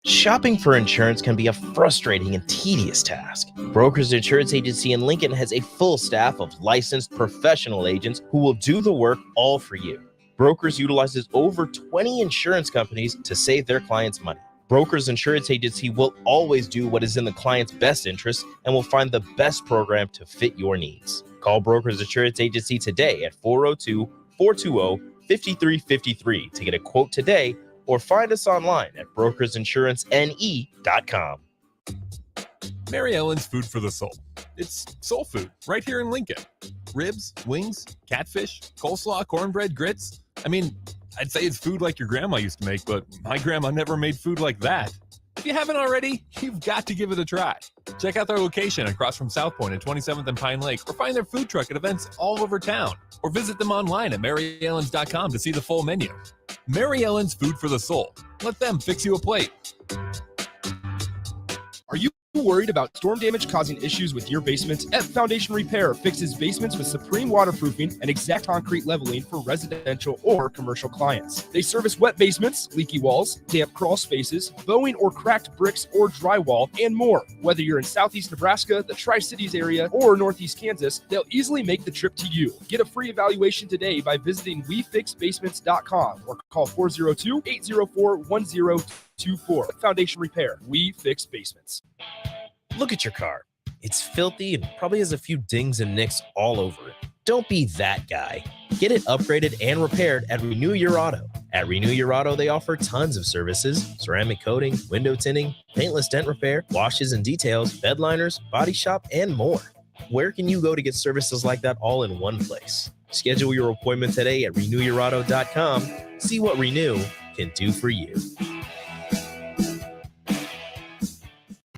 Shopping for insurance can be a frustrating and tedious task. Brokers Insurance Agency in Lincoln has a full staff of licensed professional agents who will do the work all for you. Brokers utilizes over 20 insurance companies to save their clients money. Brokers Insurance Agency will always do what is in the client's best interest and will find the best program to fit your needs. Call Brokers Insurance Agency today at 402-420-5353 to get a quote today, or find us online at brokersinsurancene.com. Mary Ellen's Food for the Soul. It's soul food right here in Lincoln. Ribs, wings, catfish, coleslaw, cornbread, grits. I mean, I'd say it's food like your grandma used to make, but my grandma never made food like that. If you haven't already, you've got to give it a try. Check out their location across from South Point at 27th and Pine Lake, or find their food truck at events all over town, or visit them online at maryellens.com to see the full menu. Mary Ellen's Food for the Soul. Let them fix you a plate. Are you worried about storm damage causing issues with your basement? F Foundation Repair fixes basements with supreme waterproofing and exact concrete leveling for residential or commercial clients. They service wet basements, leaky walls, damp crawl spaces, bowing or cracked bricks or drywall, and more. Whether you're in Southeast Nebraska, the Tri-Cities area, or Northeast Kansas, they'll easily make the trip to you. Get a free evaluation today by visiting WeFixBasements.com or call 402-804-1024. Foundation Repair. We fix basements. Look at your car. It's filthy and probably has a few dings and nicks all over it. Don't be that guy. Get it upgraded and repaired at Renew Your Auto. At Renew Your Auto, they offer tons of services: ceramic coating, window tinting, paintless dent repair, washes and details, bed liners, body shop, and more. Where can you go to get services like that all in one place? Schedule your appointment today at renewyourauto.com. See what Renew can do for you.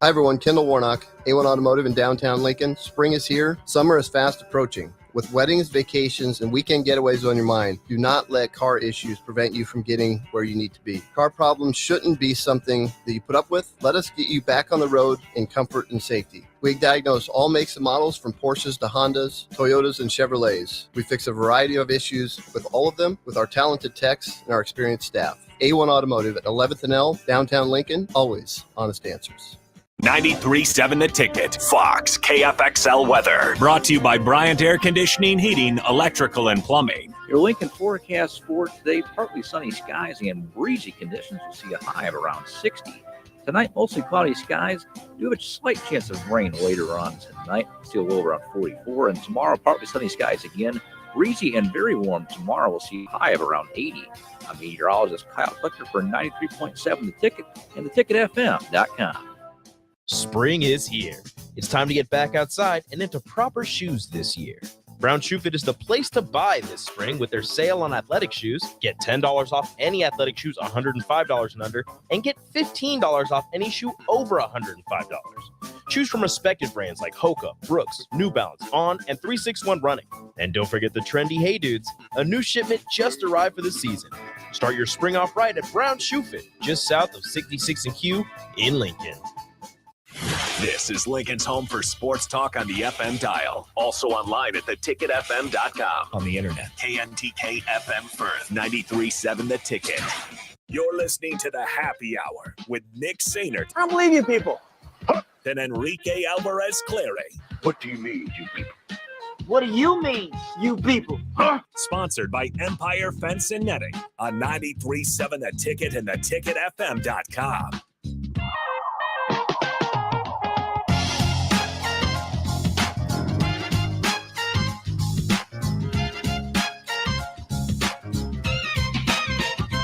Hi everyone, Kendall Warnock, A1 Automotive in downtown Lincoln. Spring is here. Summer is fast approaching. With weddings, vacations, and weekend getaways on your mind, do not let car issues prevent you from getting where you need to be. Car problems shouldn't be something that you put up with. Let us get you back on the road in comfort and safety. We diagnose all makes and models from Porsches to Hondas, Toyotas, and Chevrolets. We fix a variety of issues with all of them with our talented techs and our experienced staff. A1 Automotive at 11th and L, downtown Lincoln, always honest answers. 93.7 The Ticket, Fox, KFXL weather. Brought to you by Bryant Air Conditioning, Heating, Electrical, and Plumbing. Your Lincoln forecast for today: partly sunny skies and breezy conditions. We'll see a high of around 60. Tonight, mostly cloudy skies. Do have a slight chance of rain later on tonight. Still low around 44. And tomorrow, partly sunny skies again. Breezy and very warm tomorrow. We'll see a high of around 80. I'm meteorologist Kyle Fletcher for 93.7 The Ticket and theticketfm.com. Spring is here. It's time to get back outside and into proper shoes this year. Brown Shoe Fit is the place to buy this spring with their sale on athletic shoes. Get $10 off any athletic shoes $105 and under, and get $15 off any shoe over $105. Choose from respected brands like Hoka, Brooks, New Balance, On, and 361 Running. And don't forget the trendy Hey Dudes. A new shipment just arrived for the season. Start your spring off right at Brown Shoe Fit, just south of 66 and Q in Lincoln. This is Lincoln's home for sports talk on the FM dial. Also online at theticketfm.com. On the internet. KNTK FM Firth, 93.7 The Ticket. You're listening to the Happy Hour with Nick Sainert. I don't believe you people. And Enrique Alvarez Clary. What do you mean, you people? What do you mean, you people? Sponsored by Empire Fence and Netting on 93.7 The Ticket and theticketfm.com.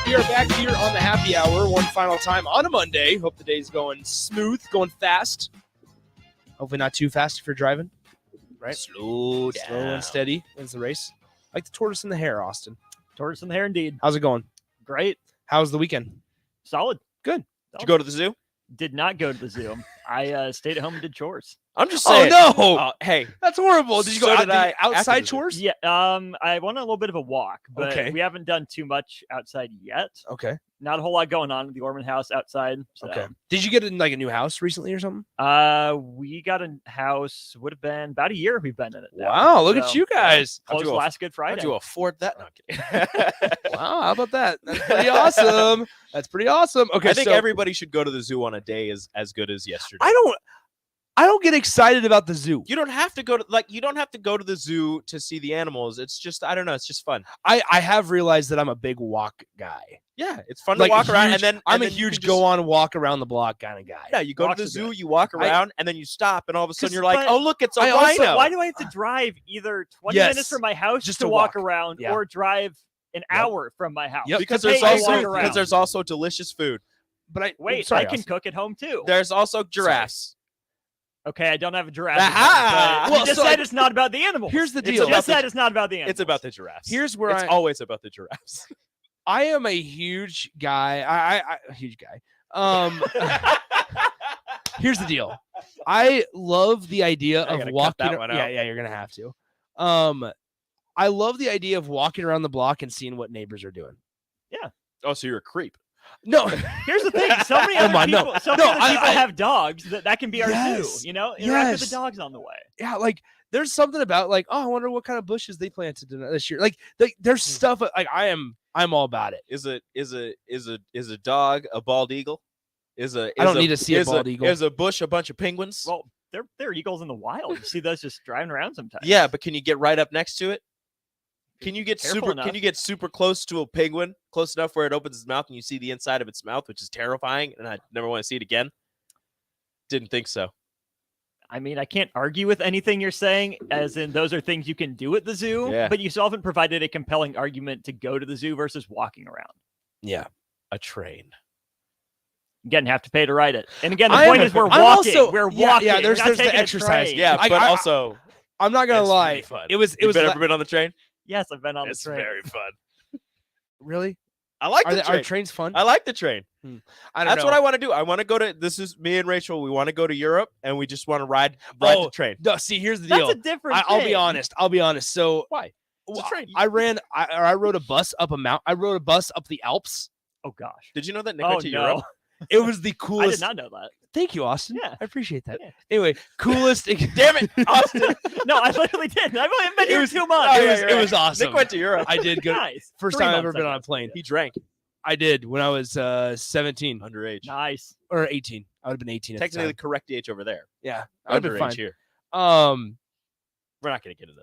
We are back here on the Happy Hour one final time on a Monday. Hope the day's going smooth, going fast. Hopefully not too fast if you're driving. Right? Slow down. Slow and steady wins the race. Like the tortoise in the hare, Austin. Tortoise in the hare, indeed. How's it going? Great. How was the weekend? Solid. Good. Did you go to the zoo? Did not go to the zoo. I stayed at home and did chores. I'm just saying. Oh, no. Hey. That's horrible. Did you go outside chores? Yeah. I went on a little bit of a walk, but Okay. we haven't done too much outside yet. Okay. Not a whole lot going on at the Orman house outside. So. Okay. Did you get a new house recently or something? We got a house, would have been about a year we've been in it now. Wow, look at you guys. Closed last Good Friday. How'd you afford that? No, I'm kidding. Wow, how about that? That's pretty awesome. That's pretty awesome. Okay, I think so everybody should go to the zoo on a day as good as yesterday. I don't. I don't get excited about the zoo. You don't have to go to the zoo to see the animals. It's just, I don't know, it's just fun. I have realized that I'm a big walk guy. Yeah, it's fun to walk around, and then I'm and a then huge go on walk around the block kind of guy. Yeah, you go to the zoo, you walk around, and then you stop, and all of a sudden you're like, but oh look, it's a I also- rhino. why do I have to drive either 20 Yes. minutes from my house Just to to walk walk. around, Yeah. or drive an hour from my house? Because To there's pay to walk also around. delicious food. But Wait, sorry, I can Austin. cook at home too. There's also giraffes. Okay, I don't have a giraffe. Aha! But you just said it's not about the animals. Here's the You deal. just said it's not about the animals. It's about the giraffes. Here's where it's always about the giraffes. I am a huge guy. I huge guy. Here's the deal. I love the idea of gotta cut walking. that one out. Yeah, you're gonna have to. I love the idea of walking around the block and seeing what neighbors are doing. Yeah. Oh, so you're a creep. No. Here's the thing. So many other people, people have dogs that can be our Yes. zoo. You know, interact with Yes. the dogs on the way. Yeah, like there's something about like, oh, I wonder what kind of bushes they planted this year. Like there's stuff like I'm all about it. Is a dog a bald eagle? I don't need to see a bald eagle. Is a bush a bunch of penguins? Well, they're eagles in the wild. You see those just driving around sometimes. Yeah, but can you get right up next to it? Can you get Careful enough. Can you get super close to a penguin? Close enough where it opens its mouth and you see the inside of its mouth, which is terrifying, and I never want to see it again. Didn't think so. I mean, I can't argue with anything you're saying, as in those are things you can do at the zoo, Yeah. but you still haven't provided a compelling argument to go to the zoo versus walking around. Yeah. A train. Again, have to pay to ride it. And again, the I'm- point is we're I'm walking. also- we're yeah, walking. yeah, there's We're not the taking a exercise. train. Yeah, I- but I- also I'm not gonna it's lie. pretty fun. It was You've la- ever been on the train? Yes, I've been on It's the train. very fun. Really? I like the Are train. trains fun? I like the train. I don't That's know. what I want to do. I want to go to. This is me and Rachel. We want to go to Europe, and we just want to ride the train. No, see, here's the That's deal. a different I'll be thing. honest. So Why? It's a train. I rode a bus up a mount. I rode a bus up the Alps. Oh gosh. Did you know that Nick Oh, went to no. Europe? It was the I coolest. did not know that. Thank you, Austin. Yeah. I appreciate that. Yeah. Anyway, coolest. Damn it, Austin. No, I literally didn't. I've only been It here was- 2 months. it was awesome. Nick went to Europe. I did go. Nice. First 3 time I've ever months, been I on a guess. plane. He drank I did when I was 17 underage. Nice. or 18. I would have been 18 at the Technically, the time. correct age over there. Yeah, I would have been Underage fine. here. Um. We're not going to get into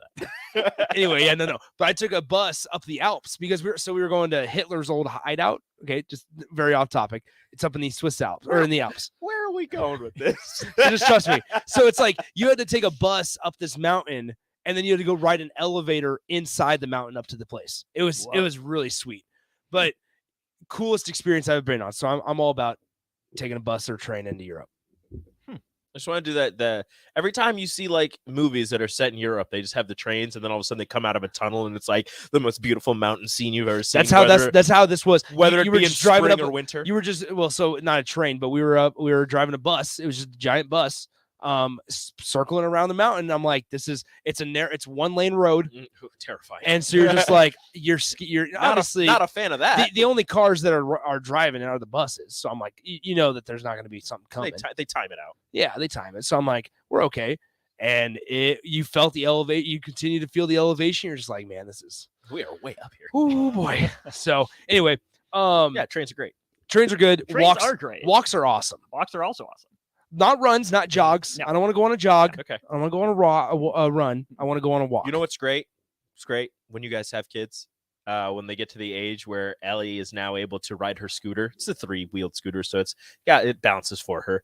that. Anyway, yeah, no. But I took a bus up the Alps because we were going to Hitler's old hideout. Okay, just very off topic. It's up in the Swiss Alps or in the Alps. Where are we going with this? Just trust me. So it's like you had to take a bus up this mountain, and then you had to go ride an elevator inside the mountain up to the place. It was really sweet, but coolest experience I've been on. So I'm all about taking a bus or train into Europe. I just want to do that. Every time you see like movies that are set in Europe, they just have the trains, and then all of a sudden they come out of a tunnel, and it's like the most beautiful mountain scene you've ever seen. That's how this was. Whether you it were be in just driving spring up or winter. You were just so not a train, but we were driving a bus. It was just a giant bus, circling around the mountain. I'm like, it's 1 lane road, Terrifying. and so you're just like you're not obviously not a fan of that. the only cars that are driving are the buses. So I'm like, you know that there's not going to be something coming. They time it out. Yeah, they time it. So I'm like, we're okay. And you felt the elevate. You continue to feel the elevation. You're just like, man, We are way up here. oh boy. So anyway, Yeah, trains are great. trains are good. Trains Walks are great. Walks are awesome. Walks are also awesome. Not runs, not jogs. No. I don't want to go on a jog. Okay. I don't want to go on a run. I want to go on a walk. You know what's great? It's great when you guys have kids. When they get to the age where Ellie is now able to ride her scooter. It's a 3-wheeled scooter, so it bounces for her.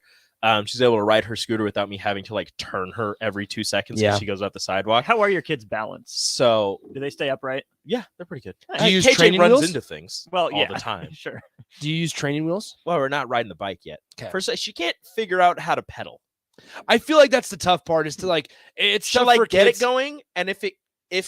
She's able to ride her scooter without me having to like turn her every 2 seconds Yeah. when she goes up the sidewalk. How are your kids balanced? So Do they stay upright? yeah, they're pretty good. Do you use KJ training runs wheels? into things Well, all yeah, the time. Sure. Do you use training wheels? Well, we're not riding the bike yet. Okay. First, she can't figure out how to pedal. I feel like that's the tough part. Is to like it's She'll tough for like get kids. it going, and if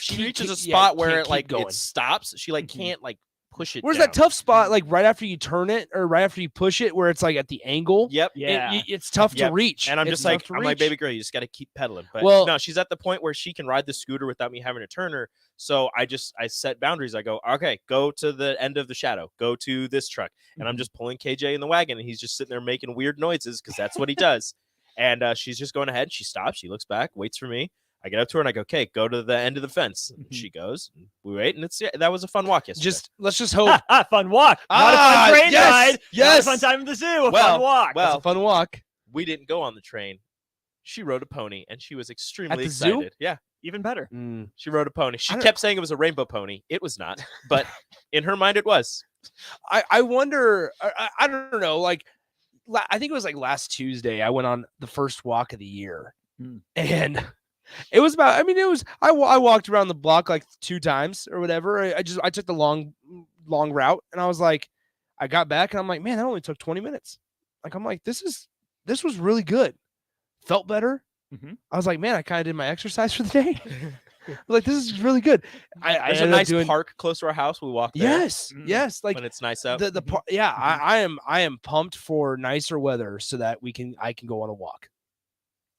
she Keep- reaches a keep- yeah, spot where can't it like keep going. it stops, she like Mhm. can't like push it. Where's down. that tough spot? Like right after you turn it, or right after you push it, where it's like at the angle. Yep. Yeah. It's tough Yep. to reach. And I'm It's just like, tough to I'm like, reach. baby girl, you just got to keep pedaling. But Well- no, she's at the point where she can ride the scooter without me having to turn her. So I set boundaries. I go, okay, go to the end of the shadow, go to this truck. And I'm just pulling KJ in the wagon, and he's just sitting there making weird noises because that's what he does. And she's just going ahead. She stops. She looks back, waits for me. I get up to her and I go, okay, go to the end of the fence. And she goes, and we wait. And that was a fun walk yesterday. Let's just hope. Fun walk. Not a fun train yes, ride. yes. Not a fun time at the zoo. A Well, fun walk. well, It's a fun walk. we didn't go on the train. She rode a pony, and she was extremely At the excited. zoo? Yeah, Even better. she rode a pony. She kept saying it was a rainbow pony. It was not, but in her mind, it was. I wonder. I don't know. Like, I think it was like last Tuesday. I went on the first walk of the year, and it was about. I mean, it was. I walked around the block like 2 times or whatever. I took the long route, and I was like, I got back, and I'm like, man, that only took 20 minutes. Like, I'm like, this was really good. Felt better. I was like, man, I kind of did my exercise for the day. I was like, this is really good. There's a nice park close to our house. We walk there. Yes. Like when it's nice out. I am pumped for nicer weather so that I can go on a walk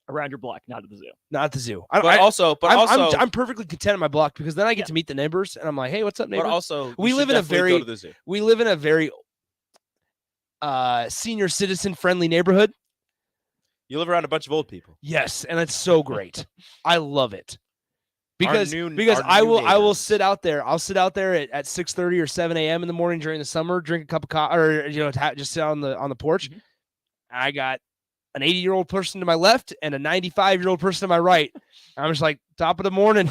around your block, not at the zoo. Not at the zoo. I'm perfectly content in my block because then I get to meet the neighbors and I'm like, hey, what's up, neighbor? But also, we live in a very senior citizen friendly neighborhood. You live around a bunch of old people. Yes, and it's so great. I love it. Because I will sit out there. I'll sit out there at 6:30 or 7 a.m. in the morning during the summer, drink a cup of coffee, or just sit on the porch. I got an 80-year-old person to my left and a 95-year-old person to my right. I'm just like, top of the morning.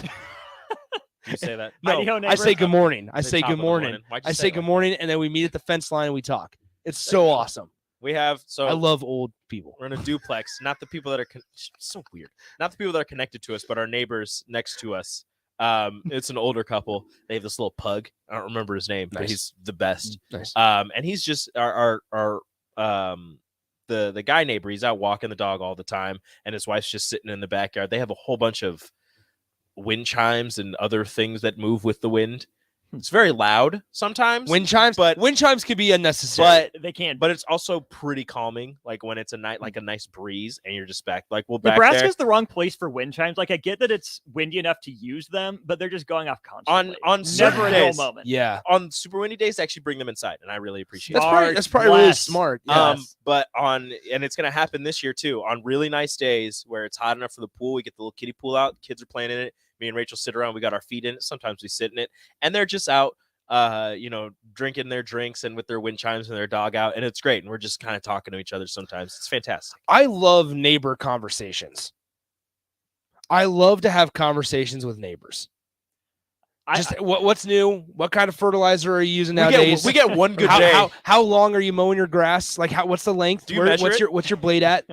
You say that? No, I say good morning. I say good morning. I say good morning, and then we meet at the fence line and we talk. It's so awesome. We have I love old people. We're in a duplex. Not the people that are so weird. Not the people that are connected to us, but our neighbors next to us. It's an older couple. They have this little pug. I don't remember his name, but he's the best. Nice. And he's just our the guy neighbor. He's out walking the dog all the time, and his wife's just sitting in the backyard. They have a whole bunch of wind chimes and other things that move with the wind. It's very loud sometimes. Wind chimes can be unnecessary. But they can. But it's also pretty calming. Like when it's a night, like a nice breeze, and you're just back. Like Nebraska's the wrong place for wind chimes. Like I get that it's windy enough to use them, but they're just going off constantly. On never a dull days, moment. Yeah. On super windy days, they actually bring them inside, and I really appreciate That's probably really smart. Yes. But and it's gonna happen this year too. On really nice days where it's hot enough for the pool, we get the little kiddie pool out. Kids are playing in it. Me and Rachel sit around. We got our feet in it. Sometimes we sit in it, and they're just out, drinking their drinks and with their wind chimes and their dog out, and it's great. And we're just kind of talking to each other sometimes. It's fantastic. I love neighbor conversations. I love to have conversations with neighbors. What's new? What kind of fertilizer are you using nowadays? We get one good day. How long are you mowing your grass? Like what's the length? Do you measure it? What's your blade at?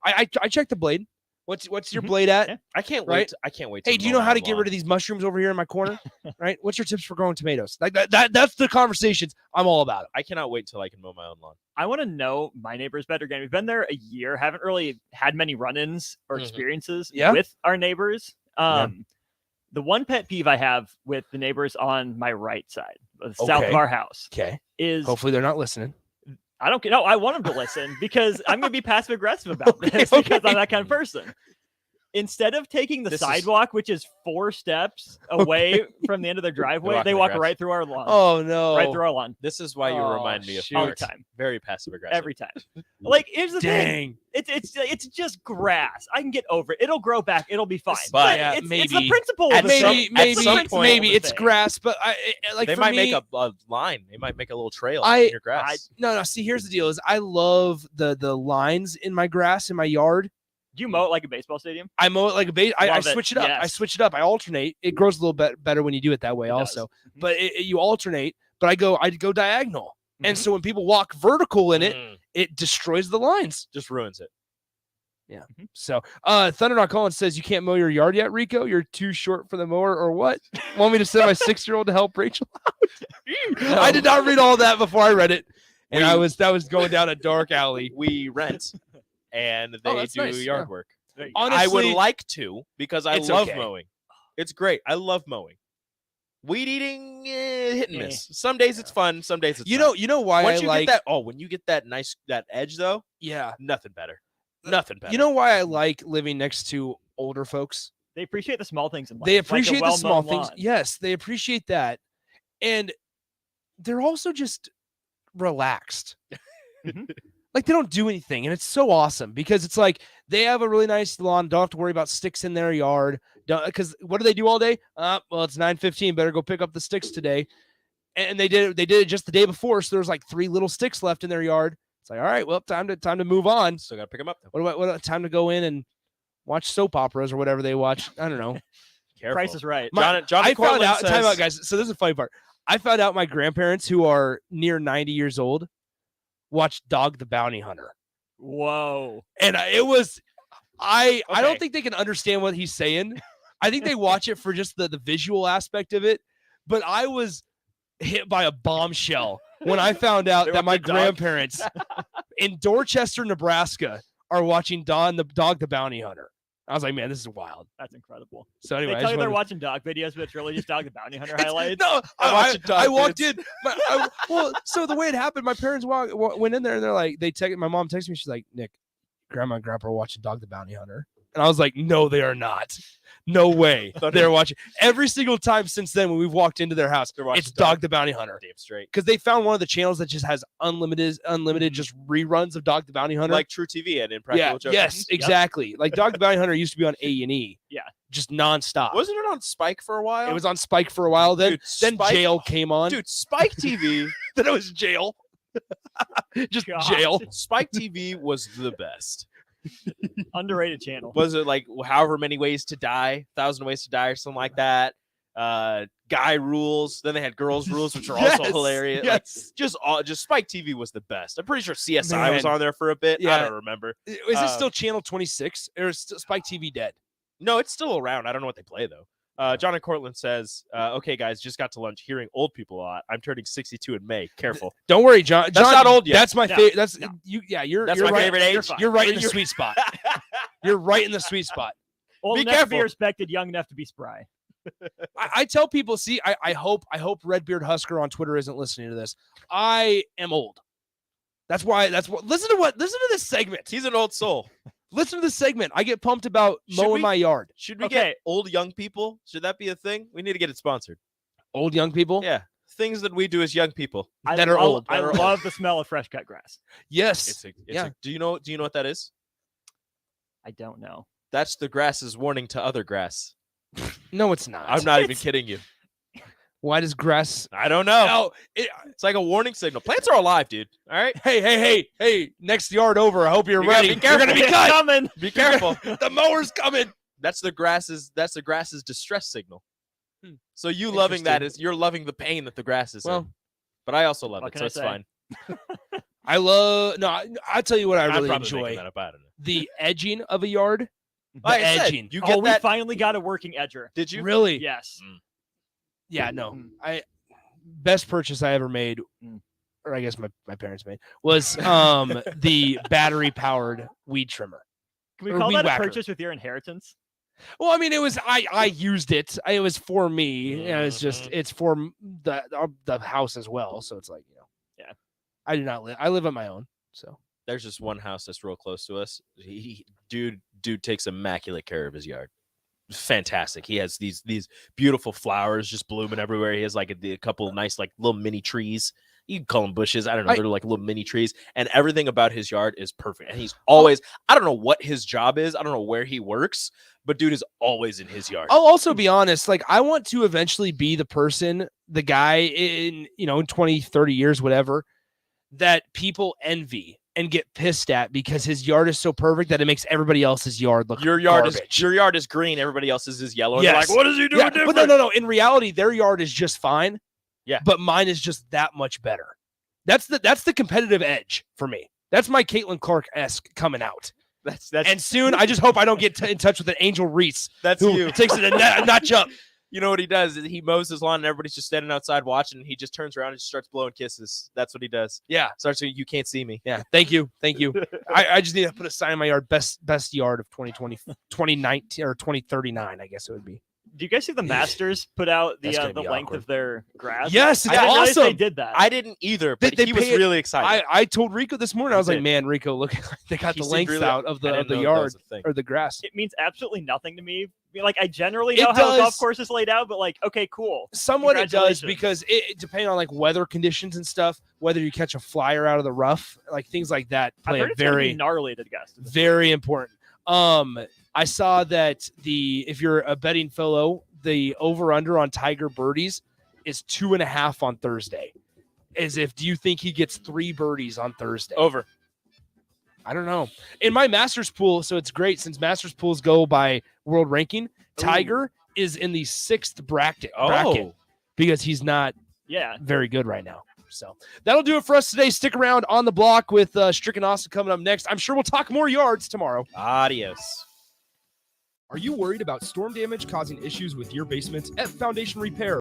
I check the blade. What's your blade at? Yeah. I can't right? wait. I can't wait. Hey, do you know how to get rid of these mushrooms over here in my corner? Right? What's your tips for growing tomatoes? Like that's the conversations I'm all about. I cannot wait till I can mow my own lawn. I want to know my neighbors better. Again, we've been there a year, haven't really had many run-ins or experiences with our neighbors. The one pet peeve I have with the neighbors on my right side, south of our house, is hopefully they're not listening. I don't know. I want them to listen because I'm going to be passive aggressive about this because I'm that kind of person. Instead of taking the sidewalk, which is 4 steps away from the end of their driveway, they walk right through our lawn. Oh no! Right through our lawn. This is why you remind me of all the time. Very passive aggressive. Every time. Like here's the thing. It's just grass. I can get over it. It'll grow back. It'll be fine. But it's the principle. Maybe it's grass, but they might make a line. They might make a little trail in your grass. No. See, here's the deal: is I love the lines in my grass in my yard. Do you mow it like a baseball stadium? I mow it like a I switch it up. Yes. I switch it up. I alternate. It grows a little bit better when you do it that way also. But you alternate, but I go diagonal. And so when people walk vertical in it, it destroys the lines. Just ruins it. Yeah. So Thunder Collins says you can't mow your yard yet, Rico. You're too short for the mower or what? Want me to send my 6-year-old to help Rachel out? No. I did not read all that before I read it. And that was going down a dark alley. We rent. And they do yard work. Honestly, I would like to because I love mowing. It's great. I love mowing. Weed eating, hit and miss. Some days it's fun. Some days it's not. You know why Once you get that. Oh, when you get that edge though. Yeah. Nothing better. Nothing better. You know why I like living next to older folks? They appreciate the small things in life. They appreciate the small things. Yes, they appreciate that, and they're also just relaxed. Like they don't do anything, and it's so awesome because it's like they have a really nice lawn. Don't have to worry about sticks in their yard. Because what do they do all day? Well, it's 9:15. Better go pick up the sticks today. And they did it just the day before, so there's like 3 little sticks left in their yard. It's like, all right, well, time to move on. Still gotta pick them up. What time to go in and watch soap operas or whatever they watch. I don't know. Price is Right. John I found out. says, Time out, guys. So this is the funny part. I found out my grandparents, who are near 90 years old, watched Dog the Bounty Hunter. Whoa! And it was, I don't think they can understand what he's saying. I think they watch it for just the visual aspect of it. But I was hit by a bombshell when I found out that my grandparents in Dorchester, Nebraska, are watching Dog the Bounty Hunter. I was like, man, this is wild. That's incredible. So anyway, they tell you they're watching dog videos, but it's really just Dog the Bounty Hunter highlights. No, I walked in. Well, so the way it happened, my parents went in there and they're like, my mom texted me. She's like, Nick, Grandma and Grandpa are watching Dog the Bounty Hunter. And I was like, no, they are not. No way. They're watching. Every single time since then when we've walked into their house, it's Dog the Bounty Hunter. Damn straight. Because they found one of the channels that just has unlimited just reruns of Dog the Bounty Hunter. Like True TV and Impractical Jokers. Yes, exactly. Like Dog the Bounty Hunter used to be on A&E. Yeah. Just nonstop. Wasn't it on Spike for a while? It was on Spike for a while. Then Spike, Jail came on. Dude, Spike TV. Then it was Jail. Just God. Jail. Spike TV was the best. Underrated channel. Was it like however many ways to die, 1,000 ways to die, or something like that? Guy Rules. Then they had Girls Rules, which are also hilarious. Yes. Like, just Spike TV was the best. I'm pretty sure CSI was on there for a bit. Yeah. I don't remember. Is it still Channel 26 or is Spike TV dead? No, it's still around. I don't know what they play though. John and Cortland says, okay, guys, just got to lunch hearing old people a lot. I'm turning 62 in May. Careful. Don't worry, John. That's not old yet. That's my favorite. That's you. Yeah, That's you're my right. favorite age. You're right in the sweet spot. You're right in the sweet spot. Old enough to be respected, young enough to be spry. I tell people, see, I hope Redbeard Husker on Twitter isn't listening to this. I am old. That's why. Listen to this segment. He's an old soul. Listen to this segment. I get pumped about mowing my yard. Should we get old young people? Should that be a thing? We need to get it sponsored. Old young people? Yeah. Things that we do as young people that are old. I love the smell of fresh cut grass. Yes. Do you know what that is? I don't know. That's the grass's warning to other grass. No, it's not. I'm not even kidding you. Why does grass? I don't know. No, it's like a warning signal. Plants are alive, dude. All right. Hey! Next yard over. I hope you're ready. You're gonna be cut. Coming. Be careful. The mower's coming. That's the grass's distress signal. So you loving that is you're loving the pain that the grass is in. But I also love it, so it's fine. I'll tell you what I really probably enjoy. making that up. I don't know. The edging of a yard. Like I said, edging. you get we finally got a working edger. Did you? Really? Yes. Yeah, no. Best purchase I ever made, or I guess my parents made, was the battery powered weed trimmer. Can we call that a purchase with your inheritance? Well, I mean, it was I used it. It was for me. It's for the house as well. So it's like, yeah. I do not live. I live on my own. So there's just one house that's real close to us. Dude takes immaculate care of his yard. Fantastic. He has these beautiful flowers just blooming everywhere. He has like a couple of nice like little mini trees. You can call them bushes. I don't know. They're like little mini trees, and everything about his yard is perfect. And he's always, I don't know what his job is. I don't know where he works, but dude is always in his yard. I'll also be honest. Like, I want to eventually be the guy in 20, 30 years, whatever, that people envy and get pissed at because his yard is so perfect that it makes everybody else's yard look your yard is green, everybody else's is yellow. Yes. And like, what is he doing different? But no. In reality, their yard is just fine. Yeah. But mine is just that much better. That's the competitive edge for me. That's my Caitlin Clark-esque coming out. That's and soon I just hope I don't get in touch with an Angel Reese. That's who you. Takes it a notch up. You know what he does? He mows his lawn and everybody's just standing outside watching. And he just turns around and just starts blowing kisses. That's what he does. Yeah. Starts saying, "You can't see me." Yeah. Thank you. I just need to put a sign in my yard. Best yard of 2020, 2019 or 2039. I guess it would be. Do you guys see the Masters put out the length awkward. of their grass? Yes, it's I didn't realize awesome. they did that. I didn't either, but he was really excited. I told Rico this morning. I was like, "Man, Rico, look, they got the length out of the yard or the grass." It means absolutely nothing to me. I mean, like, I generally know how a golf course is laid out, but like, okay, cool. Somewhat it does, because it depending on like weather conditions and stuff, whether you catch a flyer out of the rough, like things like that play a very gnarly to guess. Very important. I saw that if you're a betting fellow, the over-under on Tiger birdies is 2.5 on Thursday. Do you think he gets 3 birdies on Thursday? Over. I don't know. In my Masters pool, so it's great since Masters pools go by world ranking. Tiger is in the 6th bracket because he's not very good right now. So that'll do it for us today. Stick around on the block with Strick and Austin coming up next. I'm sure we'll talk more yards tomorrow. Adios. Are you worried about storm damage causing issues with your basement? At Foundation Repair,